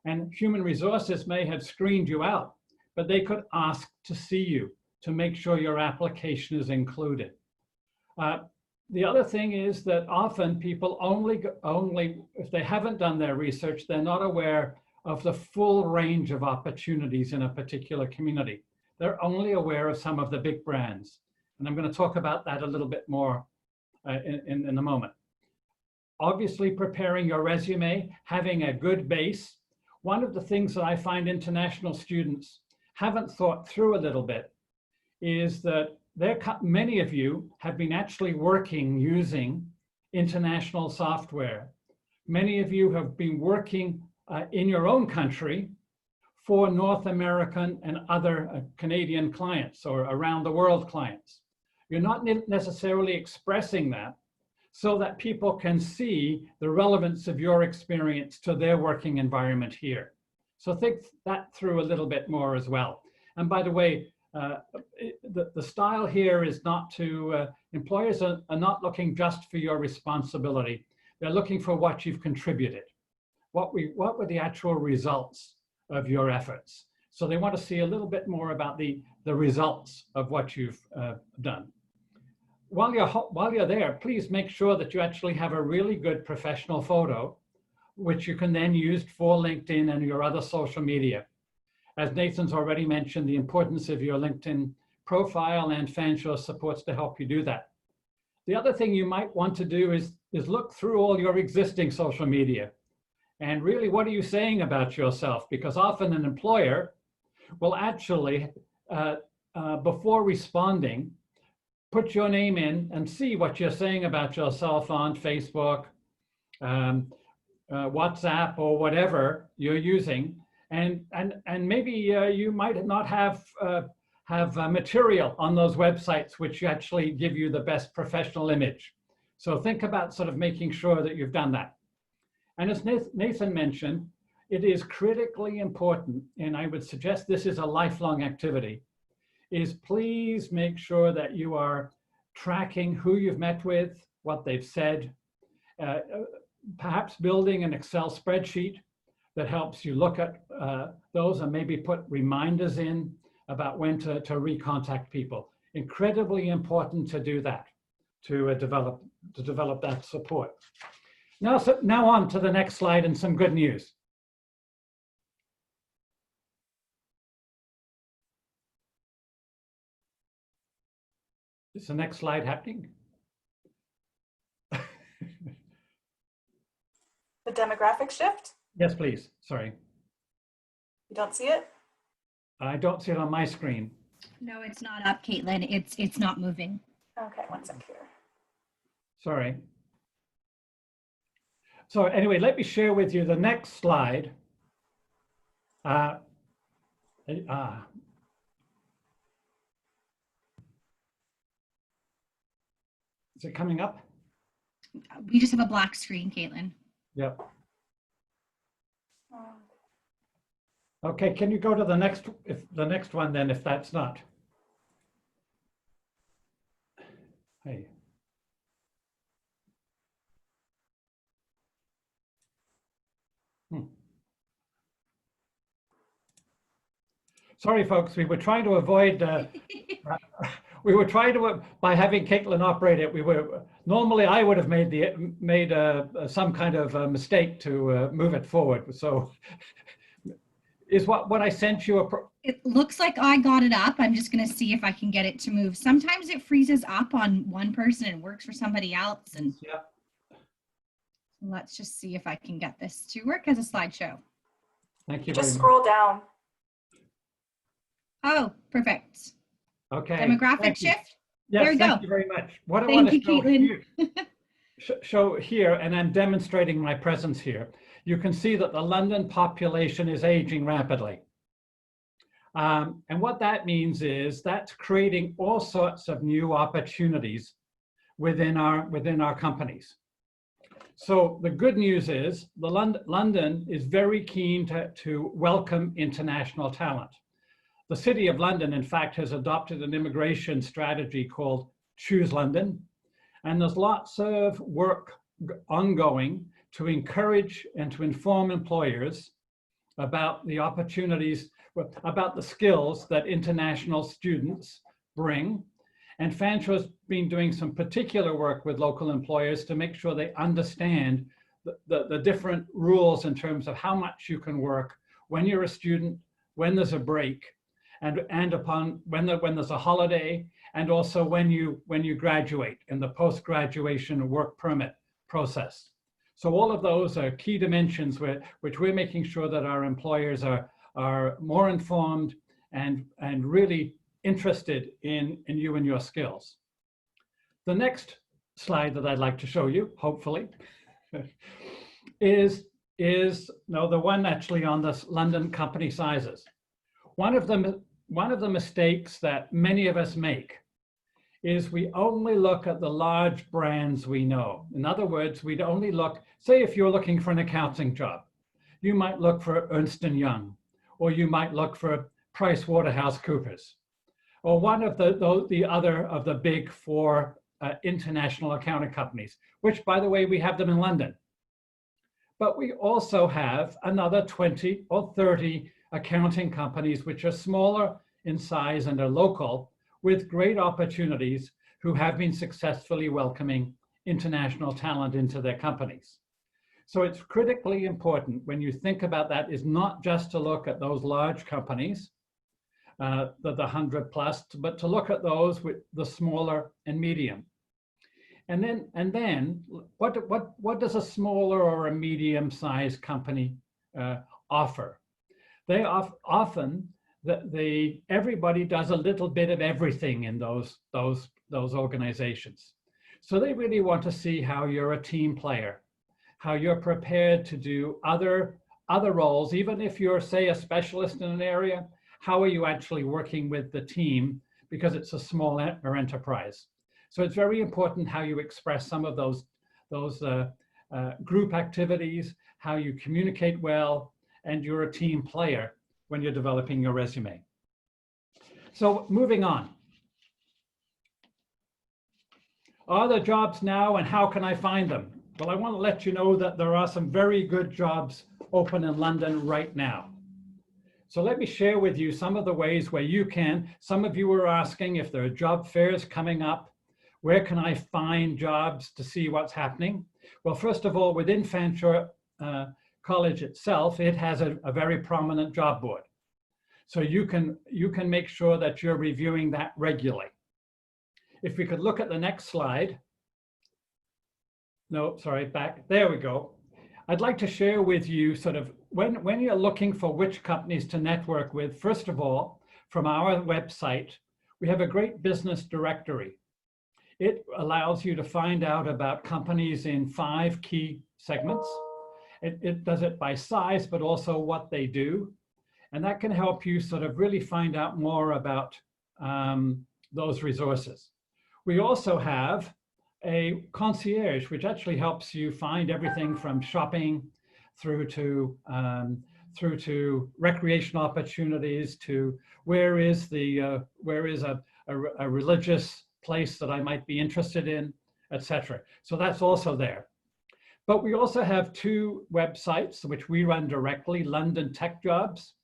and human resources may have screened you out, but they could ask to see you to make sure your application is included. The other thing is that often people only, if they haven't done their research, they're not aware of the full range of opportunities in a particular community. They're only aware of some of the big brands. And I'm going to talk about that a little bit more in a moment. Obviously, preparing your resume, having a good base. one of the things that I find international students haven't thought through a little bit is that many of you have been actually working using international software. Many of you have been working in your own country for North American and other Canadian clients or around the world clients. You're not necessarily expressing that so that people can see the relevance of your experience to their working environment here. So think that through a little bit more as well. And by the way, the style here is not to, employers are not looking just for your responsibility. They're looking for what you've contributed. What were the actual results of your efforts? So they want to see a little bit more about the results of what you've done. While you're there, please make sure that you actually have a really good professional photo, which you can then use for LinkedIn and your other social media. As Nathan's already mentioned, the importance of your LinkedIn profile, and Fanshawe supports to help you do that. The other thing you might want to do is look through all your existing social media. And really, what are you saying about yourself? Because often an employer will actually, before responding, put your name in and see what you're saying about yourself on Facebook, WhatsApp, or whatever you're using. And maybe you might not have material on those websites which actually give you the best professional image. So think about sort of making sure that you've done that. And as Nathan mentioned, it is critically important, and I would suggest this is a lifelong activity, is please make sure that you are tracking who you've met with, what they've said, perhaps building an Excel spreadsheet that helps you look at those and maybe put reminders in about when to recontact people. Incredibly important to do that, to develop that support. Now on to the next slide and some good news. Is the next slide happening? The demographic shift? Yes, please. Sorry. You don't see it? I don't see it on my screen. No, it's not up, Caitlin. It's not moving. Okay, one sec here. Sorry. So anyway, let me share with you the next slide. Is it coming up? We just have a black screen, Caitlin. Yep. Okay, can you go to the next one then, if that's not? Hey. Sorry, folks, we were trying to avoid, by having Caitlin operate it, normally I would have made some kind of mistake to move it forward. So is what I sent you it looks like I got it up. I'm just going to see if I can get it to move. Sometimes it freezes up on one person and works for somebody else. And yeah. Let's just see if I can get this to work as a slideshow. Thank you. Just scroll down. Oh, perfect. Okay. Demographic shift. Yes, there we go. Thank you very much. What I Thank want you, to show here, and I'm demonstrating my presence here, you can see that the London population is aging rapidly. And what that means is that's creating all sorts of new opportunities within our companies. So the good news is London is very keen to welcome international talent. The City of London, in fact, has adopted an immigration strategy called Choose London. And there's lots of work ongoing to encourage and to inform employers about the opportunities, about the skills that international students bring. And Fanshawe's been doing some particular work with local employers to make sure they understand the different rules in terms of how much you can work when you're a student, when there's a break, and upon when there's a holiday, and also when you graduate in the post-graduation work permit process. So all of those are key dimensions which we're making sure that our employers are more informed and really interested in you and your skills. The next slide that I'd like to show you, hopefully, is no, the one actually on this London company sizes. One of the mistakes that many of us make is we only look at the large brands we know. In other words, we'd only look, say if you're looking for an accounting job, you might look for Ernst & Young, or you might look for PricewaterhouseCoopers, or one of the other of the big four international accounting companies, which, by the way, we have them in London. But we also have another 20 or 30 accounting companies which are smaller in size and are local, with great opportunities, who have been successfully welcoming international talent into their companies. So it's critically important when you think about that, is not just to look at those large companies, the 100 plus, but to look at those with the smaller and medium. And then what does a smaller or a medium-sized company offer? They often everybody does a little bit of everything in those organizations. So they really want to see how you're a team player, how you're prepared to do other roles, even if you're, say, a specialist in an area. How are you actually working with the team, because it's a smaller enterprise? So it's very important how you express some of those group activities, how you communicate well, and you're a team player when you're developing your resume. So moving on. Are there jobs now, and how can I find them? Well, I want to let you know that there are some very good jobs open in London right now. So let me share with you some of the ways where you can. Some of you were asking if there are job fairs coming up. Where can I find jobs to see what's happening? Well, first of all, within Fanshawe College itself, it has a very prominent job board. So you can make sure that you're reviewing that regularly. If we could look at the next slide. No, sorry, back. There we go. I'd like to share with you sort of when you're looking for which companies to network with, first of all, from our website, we have a great business directory. It allows you to find out about companies in 5 key segments. It does it by size, but also what they do. And that can help you sort of really find out more about those resources. We also have a concierge, which actually helps you find everything from shopping through to recreation opportunities, to where is a religious place that I might be interested in, etc. So that's also there. But we also have 2 websites which we run directly, London Tech Jobs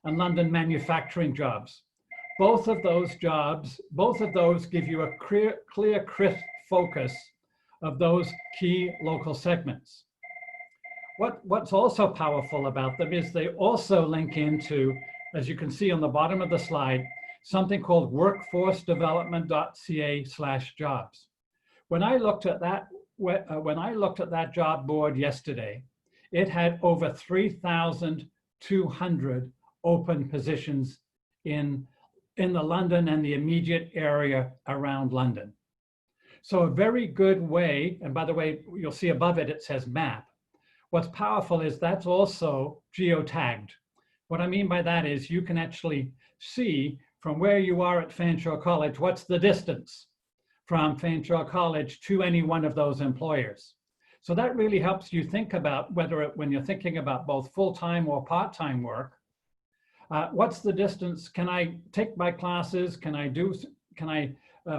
and London Manufacturing Jobs. Both of those give you a clear, crisp focus of those key local segments. What's also powerful about them is they also link into, as you can see on the bottom of the slide, something called workforcedevelopment.ca/jobs. When I looked at that job board yesterday, it had over 3,200 open positions in the London and the immediate area around London. So a very good way, and by the way, you'll see above it, it says map. What's powerful is that's also geotagged. What I mean by that is you can actually see from where you are at Fanshawe College, what's the distance from Fanshawe College to any one of those employers. So that really helps you think about when you're thinking about both full-time or part-time work, what's the distance? Can I take my classes? Can I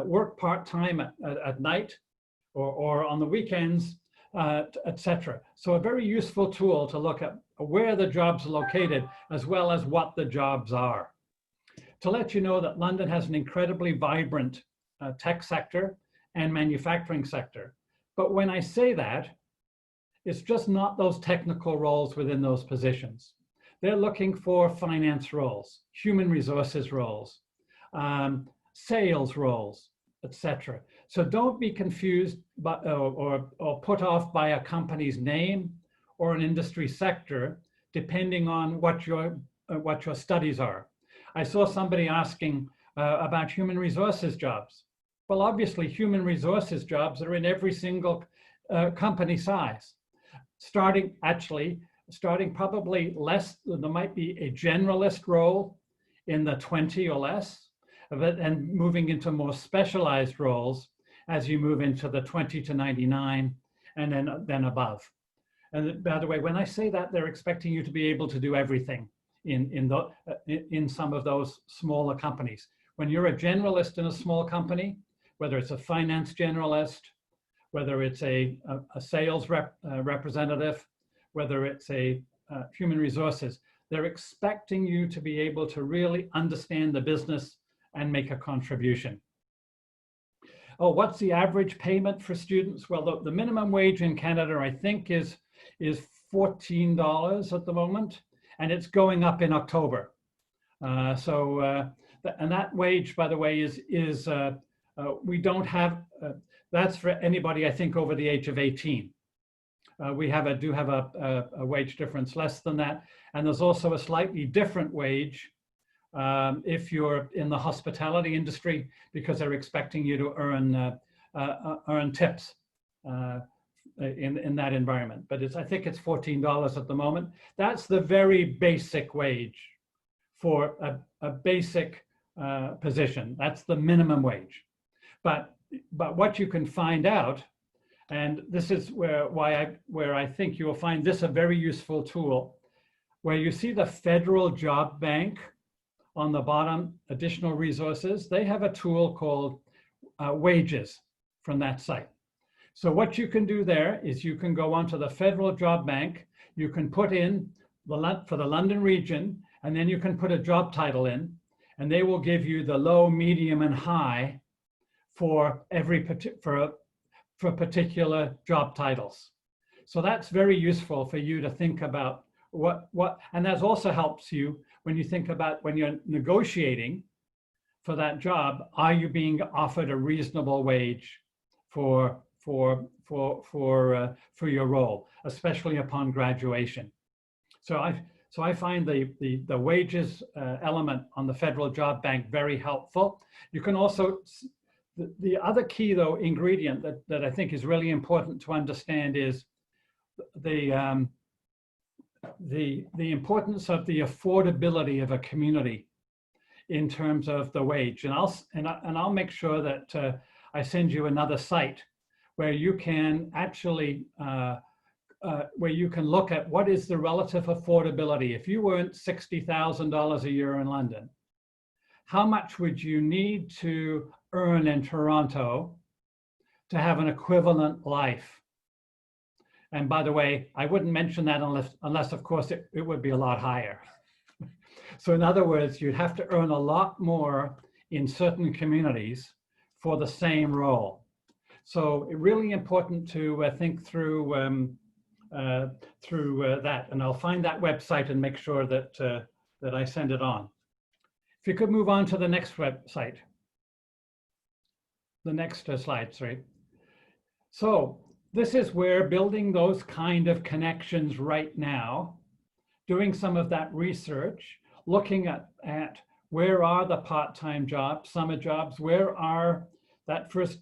work part-time at night or on the weekends, etc. So a very useful tool to look at where the jobs are located, as well as what the jobs are. To let you know that London has an incredibly vibrant tech sector and manufacturing sector. But when I say that, it's just not those technical roles within those positions. They're looking for finance roles, human resources roles, sales roles, etc. So don't be confused by, or put off by a company's name or an industry sector, depending on what your studies are. I saw somebody asking about human resources jobs. Well, obviously, human resources jobs are in every single company size. Starting probably less, there might be a generalist role in the 20 or less of it, and moving into more specialized roles as you move into the 20 to 99 and then above. And by the way, when I say that, they're expecting you to be able to do everything in some of those smaller companies. When you're a generalist in a small company, whether it's a finance generalist, whether it's a sales representative, whether it's a human resources, they're expecting you to be able to really understand the business and make a contribution. Oh, what's the average payment for students? Well, the minimum wage in Canada, I think, is $14 at the moment, and it's going up in October. And that wage, by the way, we don't have, that's for anybody, I think, over the age of 18. We do have a wage difference less than that. And there's also a slightly different wage if you're in the hospitality industry, because they're expecting you to earn tips in that environment. But I think it's $14 at the moment. That's the very basic wage for a basic position. That's the minimum wage. But what you can find out, and this is where I think you will find this a very useful tool, where you see the Federal Job Bank on the bottom, additional resources, they have a tool called wages from that site. So what you can do there is you can go onto the Federal Job Bank, you can put in for the London region, and then you can put a job title in, and they will give you the low, medium, and high for particular job titles. So that's very useful for you to think about and that also helps you when you think about when you're negotiating for that job, are you being offered a reasonable wage for your role, especially upon graduation. So I find the wages element on the Federal Job Bank very helpful. You can also, the other key though ingredient that I think is really important to understand is the importance of the affordability of a community in terms of the wage. And I'll make sure that I send you another site where you can actually where you can look at what is the relative affordability. If you earned $60,000 a year in London, how much would you need to earn in Toronto to have an equivalent life? And by the way, I wouldn't mention that unless of course, it would be a lot higher. So in other words, you'd have to earn a lot more in certain communities for the same role. So it's really important to think through that. And I'll find that website and make sure that, that I send it on. If you could move on to the next website. The next slide, sorry. So this is where building those kind of connections right now, doing some of that research, looking at where are the part-time jobs, summer jobs, where are that first,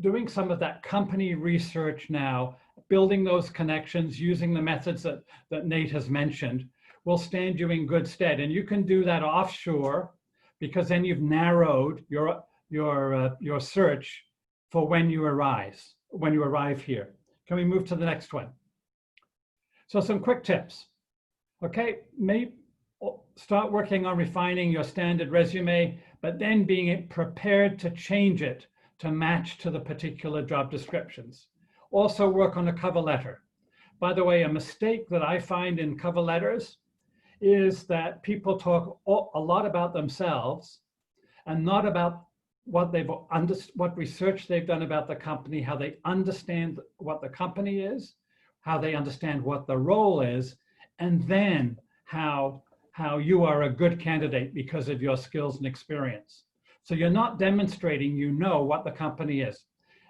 doing some of that company research now, building those connections, using the methods that Nate has mentioned, will stand you in good stead. And you can do that offshore because then you've narrowed your search for when you arrive here. Can we move to the next one? So some quick tips. Okay, start working on refining your standard resume, but then being prepared to change it to match to the particular job descriptions. Also work on a cover letter. By the way, a mistake that I find in cover letters is that people talk a lot about themselves and not about what research they've done about the company, how they understand what the company is, how they understand what the role is, and then how you are a good candidate because of your skills and experience. So you're not demonstrating you know what the company is.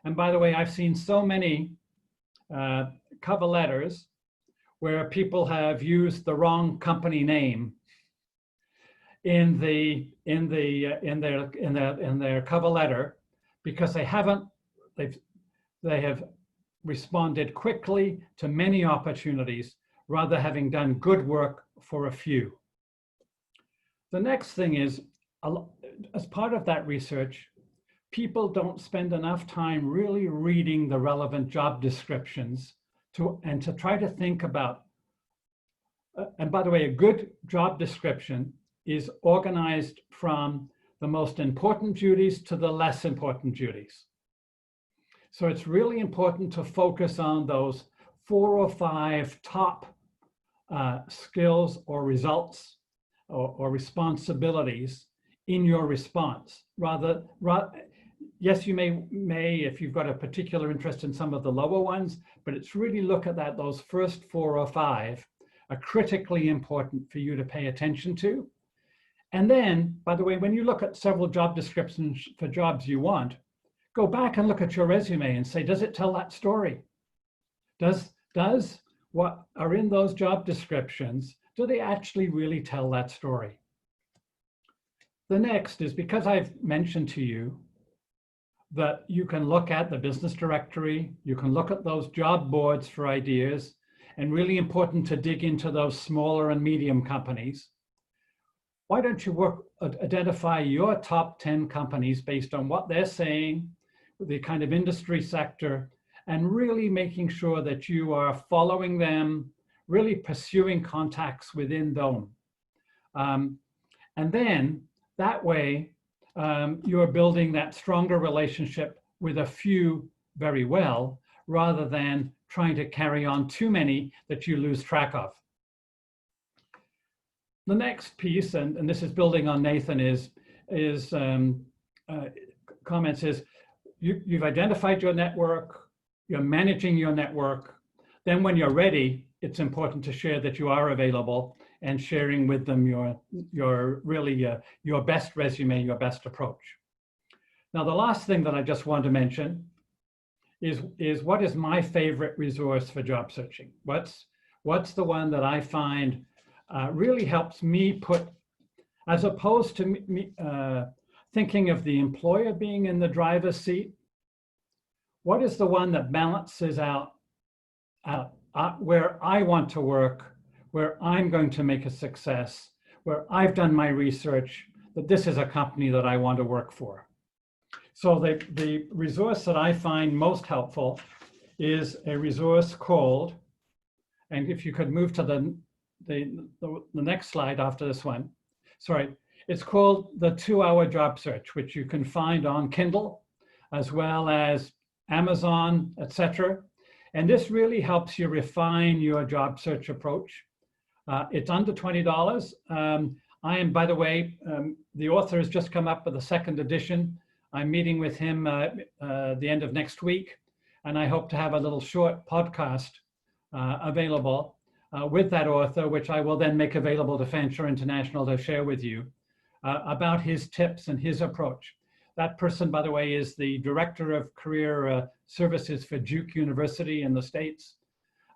And by the way, I've seen so many cover letters where people have used the wrong company name in their cover letter because they have responded quickly to many opportunities rather having done good work for a few. The next thing is, as part of that research, people don't spend enough time really reading the relevant job descriptions to try to think about, and by the way, a good job description is organized from the most important duties to the less important duties. So it's really important to focus on those 4 or 5 top skills or results or responsibilities in your response. Yes, you may, if you've got a particular interest in some of the lower ones, but it's really look at that. Those first 4 or 5 are critically important for you to pay attention to. And then, by the way, when you look at several job descriptions for jobs you want, go back and look at your resume and say, does it tell that story? Does what are in those job descriptions, do they actually really tell that story? The next is, because I've mentioned to you that you can look at the business directory, you can look at those job boards for ideas, and really important to dig into those smaller and medium companies. Why don't you identify your top 10 companies based on what they're saying, the kind of industry sector, and really making sure that you are following them, really pursuing contacts within them. And then that way, you're building that stronger relationship with a few very well, rather than trying to carry on too many that you lose track of. The next piece, and this is building on Nathan, comments is, you've identified your network, you're managing your network. Then when you're ready, it's important to share that you are available and sharing with them your best resume, your best approach. Now, the last thing that I just want to mention is what is my favorite resource for job searching? What's the one that I find really helps me put, as opposed to me thinking of the employer being in the driver's seat, what is the one that balances out where I want to work, where I'm going to make a success, where I've done my research, that this is a company that I want to work for. So the resource that I find most helpful is a resource called, and if you could move to the next slide after this one, sorry, it's called the 2-Hour Job Search, which you can find on Kindle, as well as Amazon, etc. And this really helps you refine your job search approach. It's under $20. I am, by the way, the author has just come up with a 2nd edition. I'm meeting with him the end of next week, and I hope to have a little short podcast available with that author, which I will then make available to Fanshawe International to share with you about his tips and his approach. That person, by the way, is the Director of Career Services for Duke University in the States.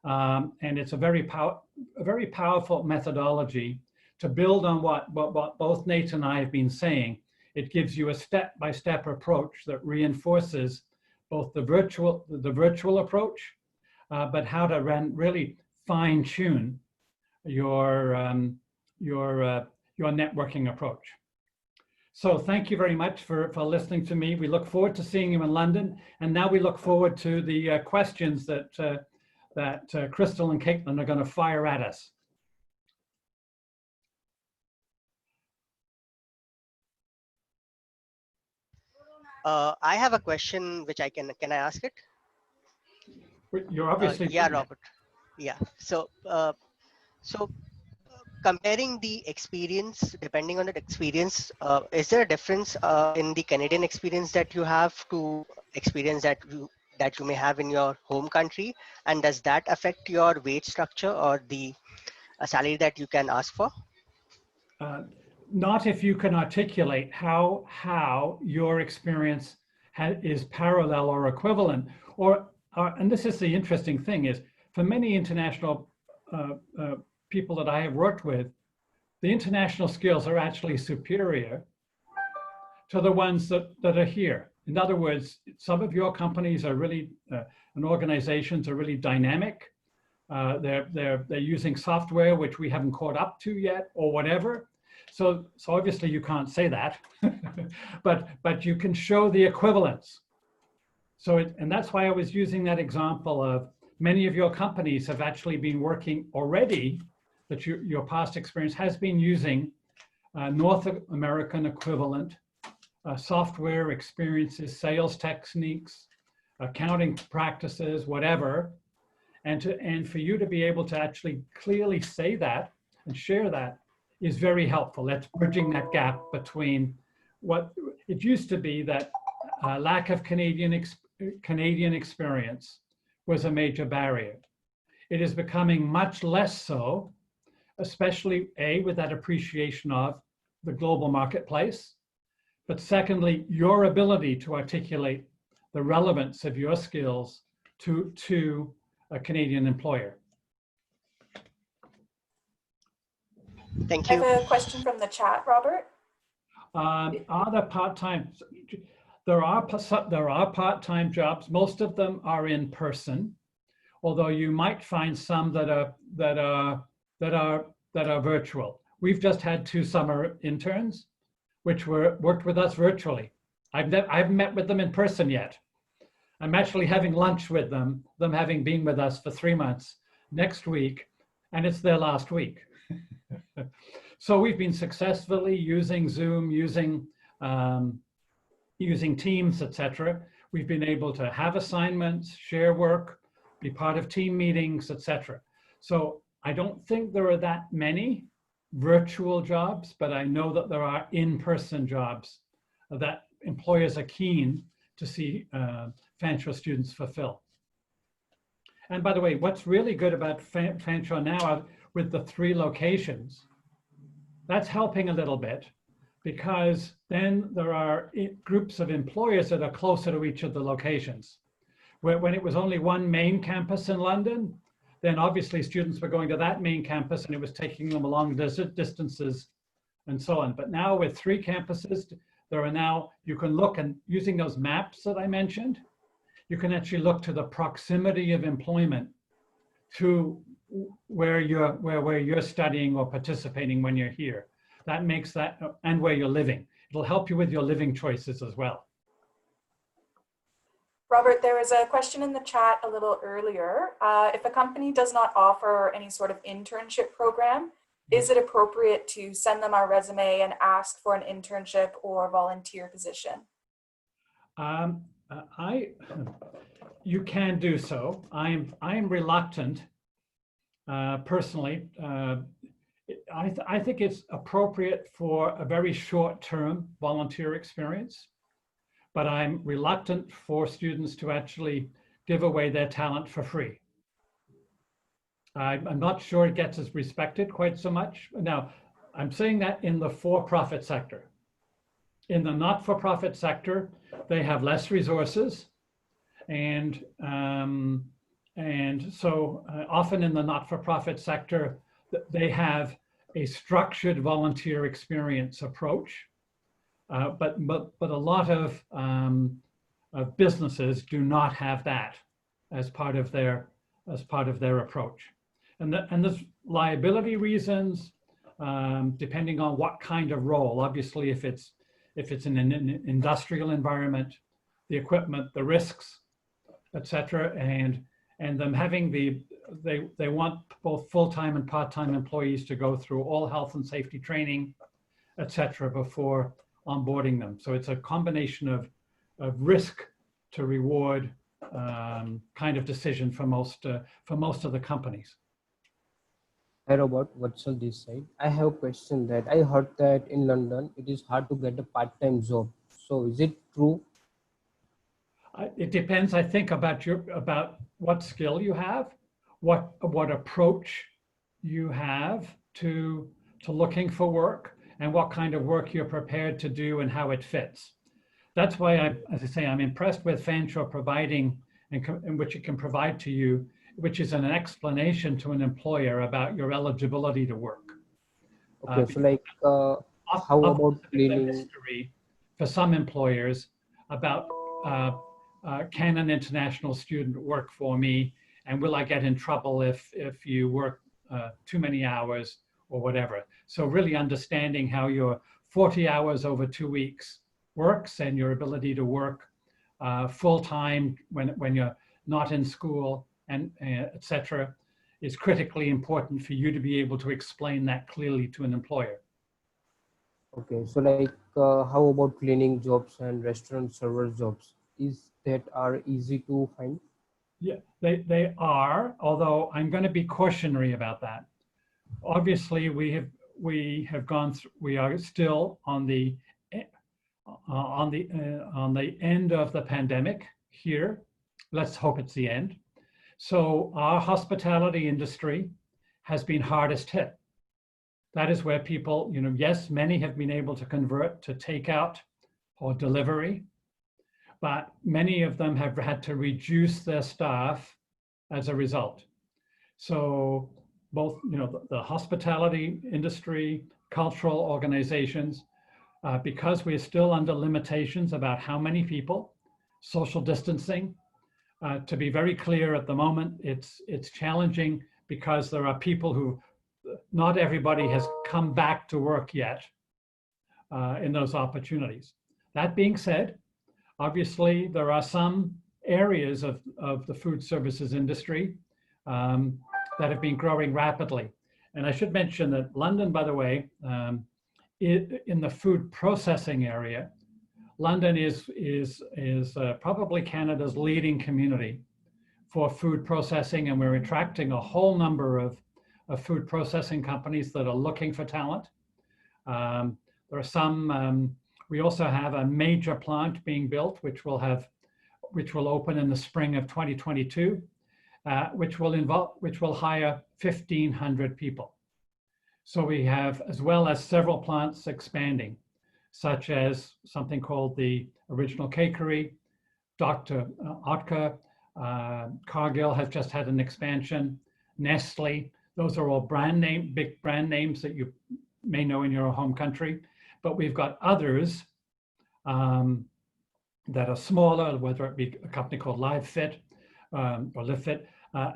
And it's a very powerful methodology to build on what both Nate and I have been saying. It gives you a step-by-step approach that reinforces both the virtual approach, but how to really fine-tune your networking approach. So thank you very much for listening to me. We look forward to seeing you in London, and now we look forward to the questions that Crystal and Caitlin are going to fire at us. I have a question which can I ask it? You're obviously yeah, Robert. Yeah. So comparing the experience, depending on that experience, is there a difference in the Canadian experience that you have to experience that you may have in your home country, and does that affect your wage structure or the salary that you can ask for? not if you can articulate how your experience is parallel or equivalent, or and this is the interesting thing is, for many international people that I have worked with, the international skills are actually superior to the ones that are here. In other words, some of your companies are really, and organizations are really dynamic. They're using software which we haven't caught up to yet, or whatever. So obviously you can't say that, but you can show the equivalence. So and that's why I was using that example of many of your companies have actually been working already, that your past experience has been using North American equivalent software experiences, sales techniques, accounting practices, whatever. And for you to be able to actually clearly say that and share that is very helpful. That's bridging that gap between what it used to be, that lack of Canadian experience was a major barrier. It is becoming much less so, especially with that appreciation of the global marketplace, but secondly, your ability to articulate the relevance of your skills to a Canadian employer. Thank I you. have a question from the chat, Robert. Are there part-time? There are part-time jobs. Most of them are in person, although you might find some that are virtual. We've just had 2 summer interns, which worked with us virtually. I haven't met with them in person yet. I'm actually having lunch with them having been with us for 3 months next week, and it's their last week. So we've been successfully using Zoom, using Teams, etc. We've been able to have assignments, share work, be part of team meetings, etc. So I don't think there are that many virtual jobs, but I know that there are in-person jobs that employers are keen to see Fanshawe students fulfill. And by the way, what's really good about Fanshawe now with the 3 locations, that's helping a little bit, because then there are groups of employers that are closer to each of the locations. When it was only one main campus in London, then obviously students were going to that main campus and it was taking them long distances and so on. But now with 3 campuses, you can look, and using those maps that I mentioned, you can actually look to the proximity of employment to where you're studying or participating when you're here. That makes that, and where you're living. It'll help you with your living choices as well. Robert, there was a question in the chat a little earlier. If a company does not offer any sort of internship program, is it appropriate to send them our resume and ask for an internship or volunteer position? You can do so. I'm reluctant, personally. I think it's appropriate for a very short-term volunteer experience, but I'm reluctant for students to actually give away their talent for free. I'm not sure it gets as respected quite so much. Now, I'm saying that in the for-profit sector. In the not-for-profit sector, they have less resources, and so often in the not-for-profit sector, they have a structured volunteer experience approach, but a lot of businesses do not have that as part of their approach, and there's liability reasons depending on what kind of role. Obviously, if it's in an industrial environment, the equipment, the risks, etc., and them having they want both full-time and part-time employees to go through all health and safety training, etc., before onboarding them. So it's a combination of risk to reward kind of decision for most of the companies. Hi Robert, what's on this side? I have a question that I heard that in London it is hard to get a part-time job. So is it true? It depends, I think, about what skill you have, what approach you have to looking for work, and what kind of work you're prepared to do and how it fits. That's why, as I say, I'm impressed with Fanshawe providing, and which it can provide to you, which is an explanation to an employer about your eligibility to work. Okay, so like, how about cleaning? Mystery for some employers about can an international student work for me, and will I get in trouble if you work too many hours or whatever. So really understanding how your 40 hours over 2 weeks works and your ability to work full-time when you're not in school and etc. is critically important for you to be able to explain that clearly to an employer. Okay, so like, how about cleaning jobs and restaurant server jobs? Is that are easy to find? Yeah, they are, although I'm going to be cautionary about that. Obviously, we have gone through, we are still on the end of the pandemic here. Let's hope it's the end. So our hospitality industry has been hardest hit. That is where people, yes, many have been able to convert to takeout or delivery, but many of them have had to reduce their staff as a result. So both, the hospitality industry, cultural organizations, because we're still under limitations about how many people, social distancing, to be very clear at the moment, it's challenging because there are people who, not everybody has come back to work yet in those opportunities. That being said, obviously there are some areas of the food services industry that have been growing rapidly. And I should mention that London, by the way, in the food processing area, London is probably Canada's leading community for food processing, and we're attracting a whole number of food processing companies that are looking for talent. There are some, we also have a major plant being built, which will open in the spring of 2022, which will hire 1,500 people. So we have, as well as several plants expanding, such as something called the Original Cakery, Dr. Oetker, Cargill has just had an expansion, Nestle. Those are all big brand names that you may know in your home country. But we've got others that are smaller, whether it be a company called LiveFit or LiveFit,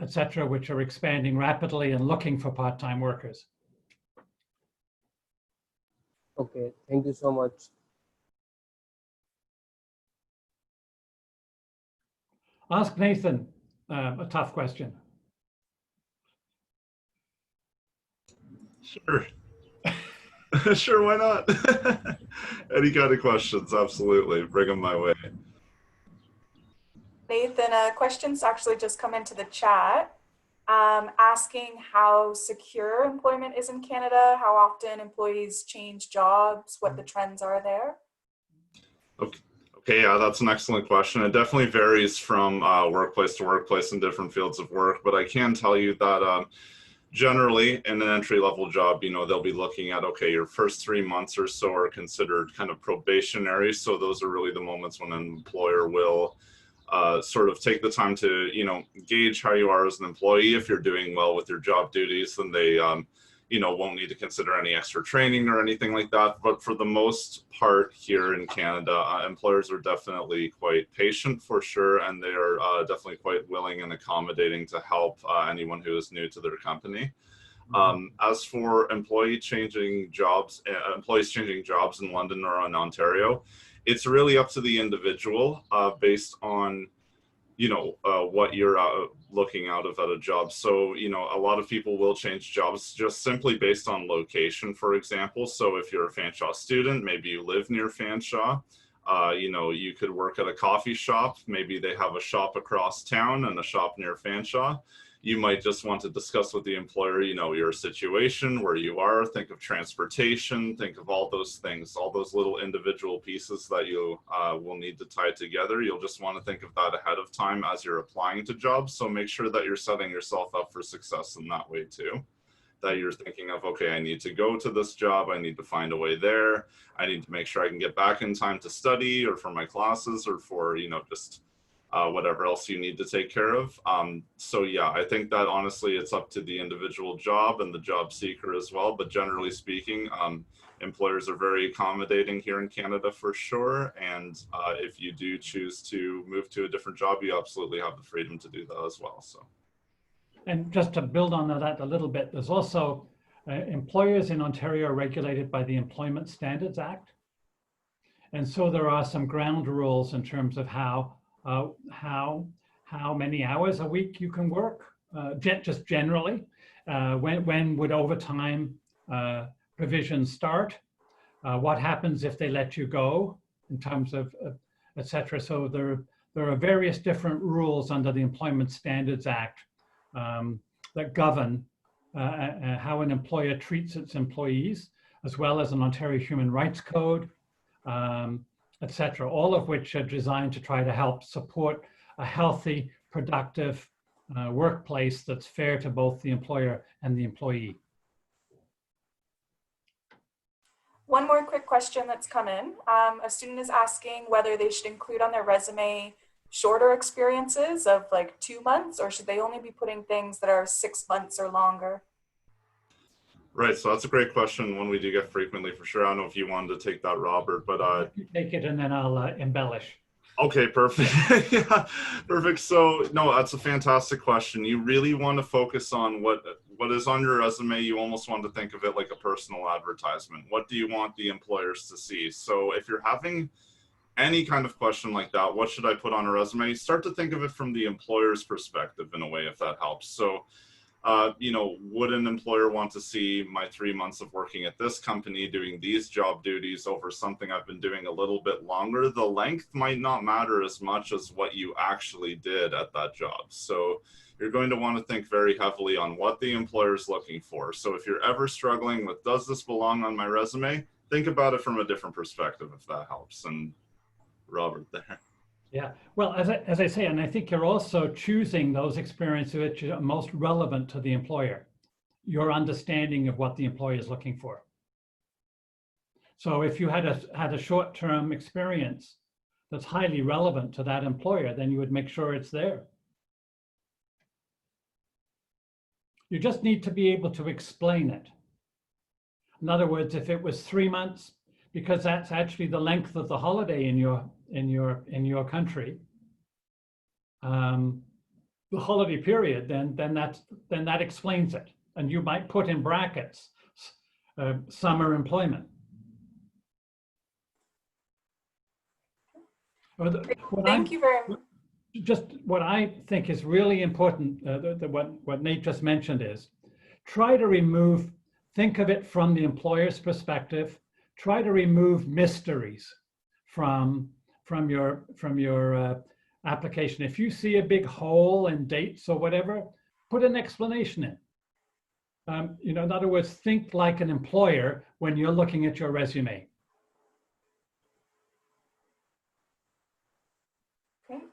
et cetera, which are expanding rapidly and looking for part-time workers. Okay, thank you so much. Ask Nathan a tough question. Sure. Sure, why not? Any kind of questions, absolutely. Bring them my way. Nathan, a question's actually just come into the chat asking how secure employment is in Canada, how often employees change jobs, what the trends are there. Okay, yeah, that's an excellent question. It definitely varies from workplace to workplace in different fields of work, but I can tell you that generally in an entry-level job, they'll be looking at, okay, your first 3 months or so are considered kind of probationary. So those are really the moments when an employer will sort of take the time to, gauge how you are as an employee. If you're doing well with your job duties, then they, won't need to consider any extra training or anything like that. But for the most part here in Canada, employers are definitely quite patient for sure. And they are definitely quite willing and accommodating to help anyone who is new to their company. As for employees changing jobs in London or in Ontario, it's really up to the individual based on, what you're looking out of at a job. So, a lot of people will change jobs just simply based on location, for example. So if you're a Fanshawe student, maybe you live near Fanshawe, you could work at a coffee shop. Maybe they have a shop across town and a shop near Fanshawe. You might just want to discuss with the employer, your situation, where you are, think of transportation, think of all those things, all those little individual pieces that you will need to tie together. You'll just want to think of that ahead of time as you're applying to jobs. So make sure that you're setting yourself up for success in that way too. that you're thinking of, okay, I need to go to this job, I need to find a way there, I need to make sure I can get back in time to study or for my classes or for, you know, just whatever else you need to take care of. So yeah, I think that honestly it's up to the individual job and the job seeker as well, but generally speaking, employers are very accommodating here in Canada for sure, and if you do choose to move to a different job, you absolutely have the freedom to do that as well. So. And just to build on that a little bit, there's also employers in Ontario are regulated by the Employment Standards Act. And so there are some ground rules in terms of how many hours a week you can work, just generally. When would overtime provisions start? What happens if they let you go in terms of et cetera. So there are various different rules under the Employment Standards Act that govern how an employer treats its employees, as well as an Ontario Human Rights Code, et cetera, all of which are designed to try to help support a healthy, productive workplace that's fair to both the employer and the employee. One more quick question that's come in. A student is asking whether they should include on their resume shorter experiences of like 2 months, or should they only be putting things that are 6 months or longer? Right, so that's a great question, one we do get frequently for sure. I don't know if you wanted to take that, Robert, but You take it and then I'll embellish. Okay, perfect. Yeah, perfect. So no, that's a fantastic question. You really want to focus on what is on your resume. You almost want to think of it like a personal advertisement. What do you want the employers to see? So if you're having any kind of question like that, what should I put on a resume? Start to think of it from the employer's perspective in a way, if that helps. So you know, would an employer want to see my 3 months of working at this company doing these job duties over something I've been doing a little bit longer? The length might not matter as much as what you actually did at that job. So you're going to want to think very heavily on what the employer is looking for. So if you're ever struggling with, does this belong on my resume? Think about it from a different perspective, if that helps. And Robert there. Yeah, well, as I say, and I think you're also choosing those experiences which are most relevant to the employer, your understanding of what the employer is looking for. So if you had a short-term experience that's highly relevant to that employer, then you would make sure it's there. You just need to be able to explain it. In other words, if it was 3 months, because that's actually the length of the holiday in your country, the holiday period, then that explains it, and you might put in brackets summer employment. Thank you very much. Just what I think is really important, what Nate just mentioned is, try to remove, think of it from the employer's perspective. Try to remove mysteries from your application. If you see a big hole in dates or whatever, put an explanation in. You know, in other words, think like an employer when you're looking at your resume. Okay.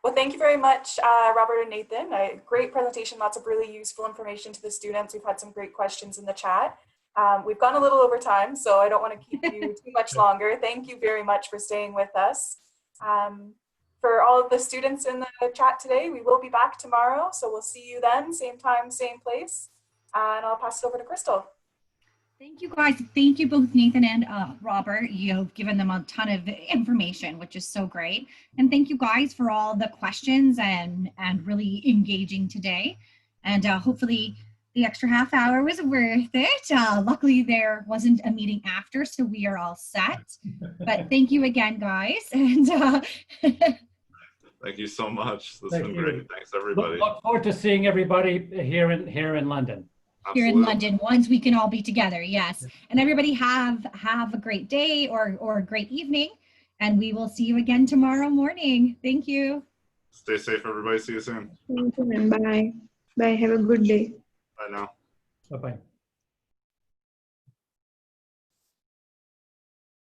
Well, thank you very much, Robert and Nathan. A great presentation, lots of really useful information to the students. We've had some great questions in the chat. We've gone a little over time, so I don't want to keep you too much longer. Thank you very much for staying with us. For all of the students in the chat today, we will be back tomorrow, so we'll see you then, same time, same place. And I'll pass it over to Crystal. Thank you guys. Thank you both Nathan and Robert. You've given them a ton of information, which is so great. And thank you guys for all the questions and really engaging today. And hopefully the extra half hour was worth it. Luckily there wasn't a meeting after, so we are all set. But thank you again, guys. And thank you so much. This has been great. Thanks everybody. Look forward to seeing everybody here in London. Here in London, once we can all be together, yes. And everybody have a great day or a great evening, and we will see you again tomorrow morning. Thank you. Stay safe, everybody. See you soon. Thank you, and bye. Bye. Have a good day. Bye now. Bye-bye.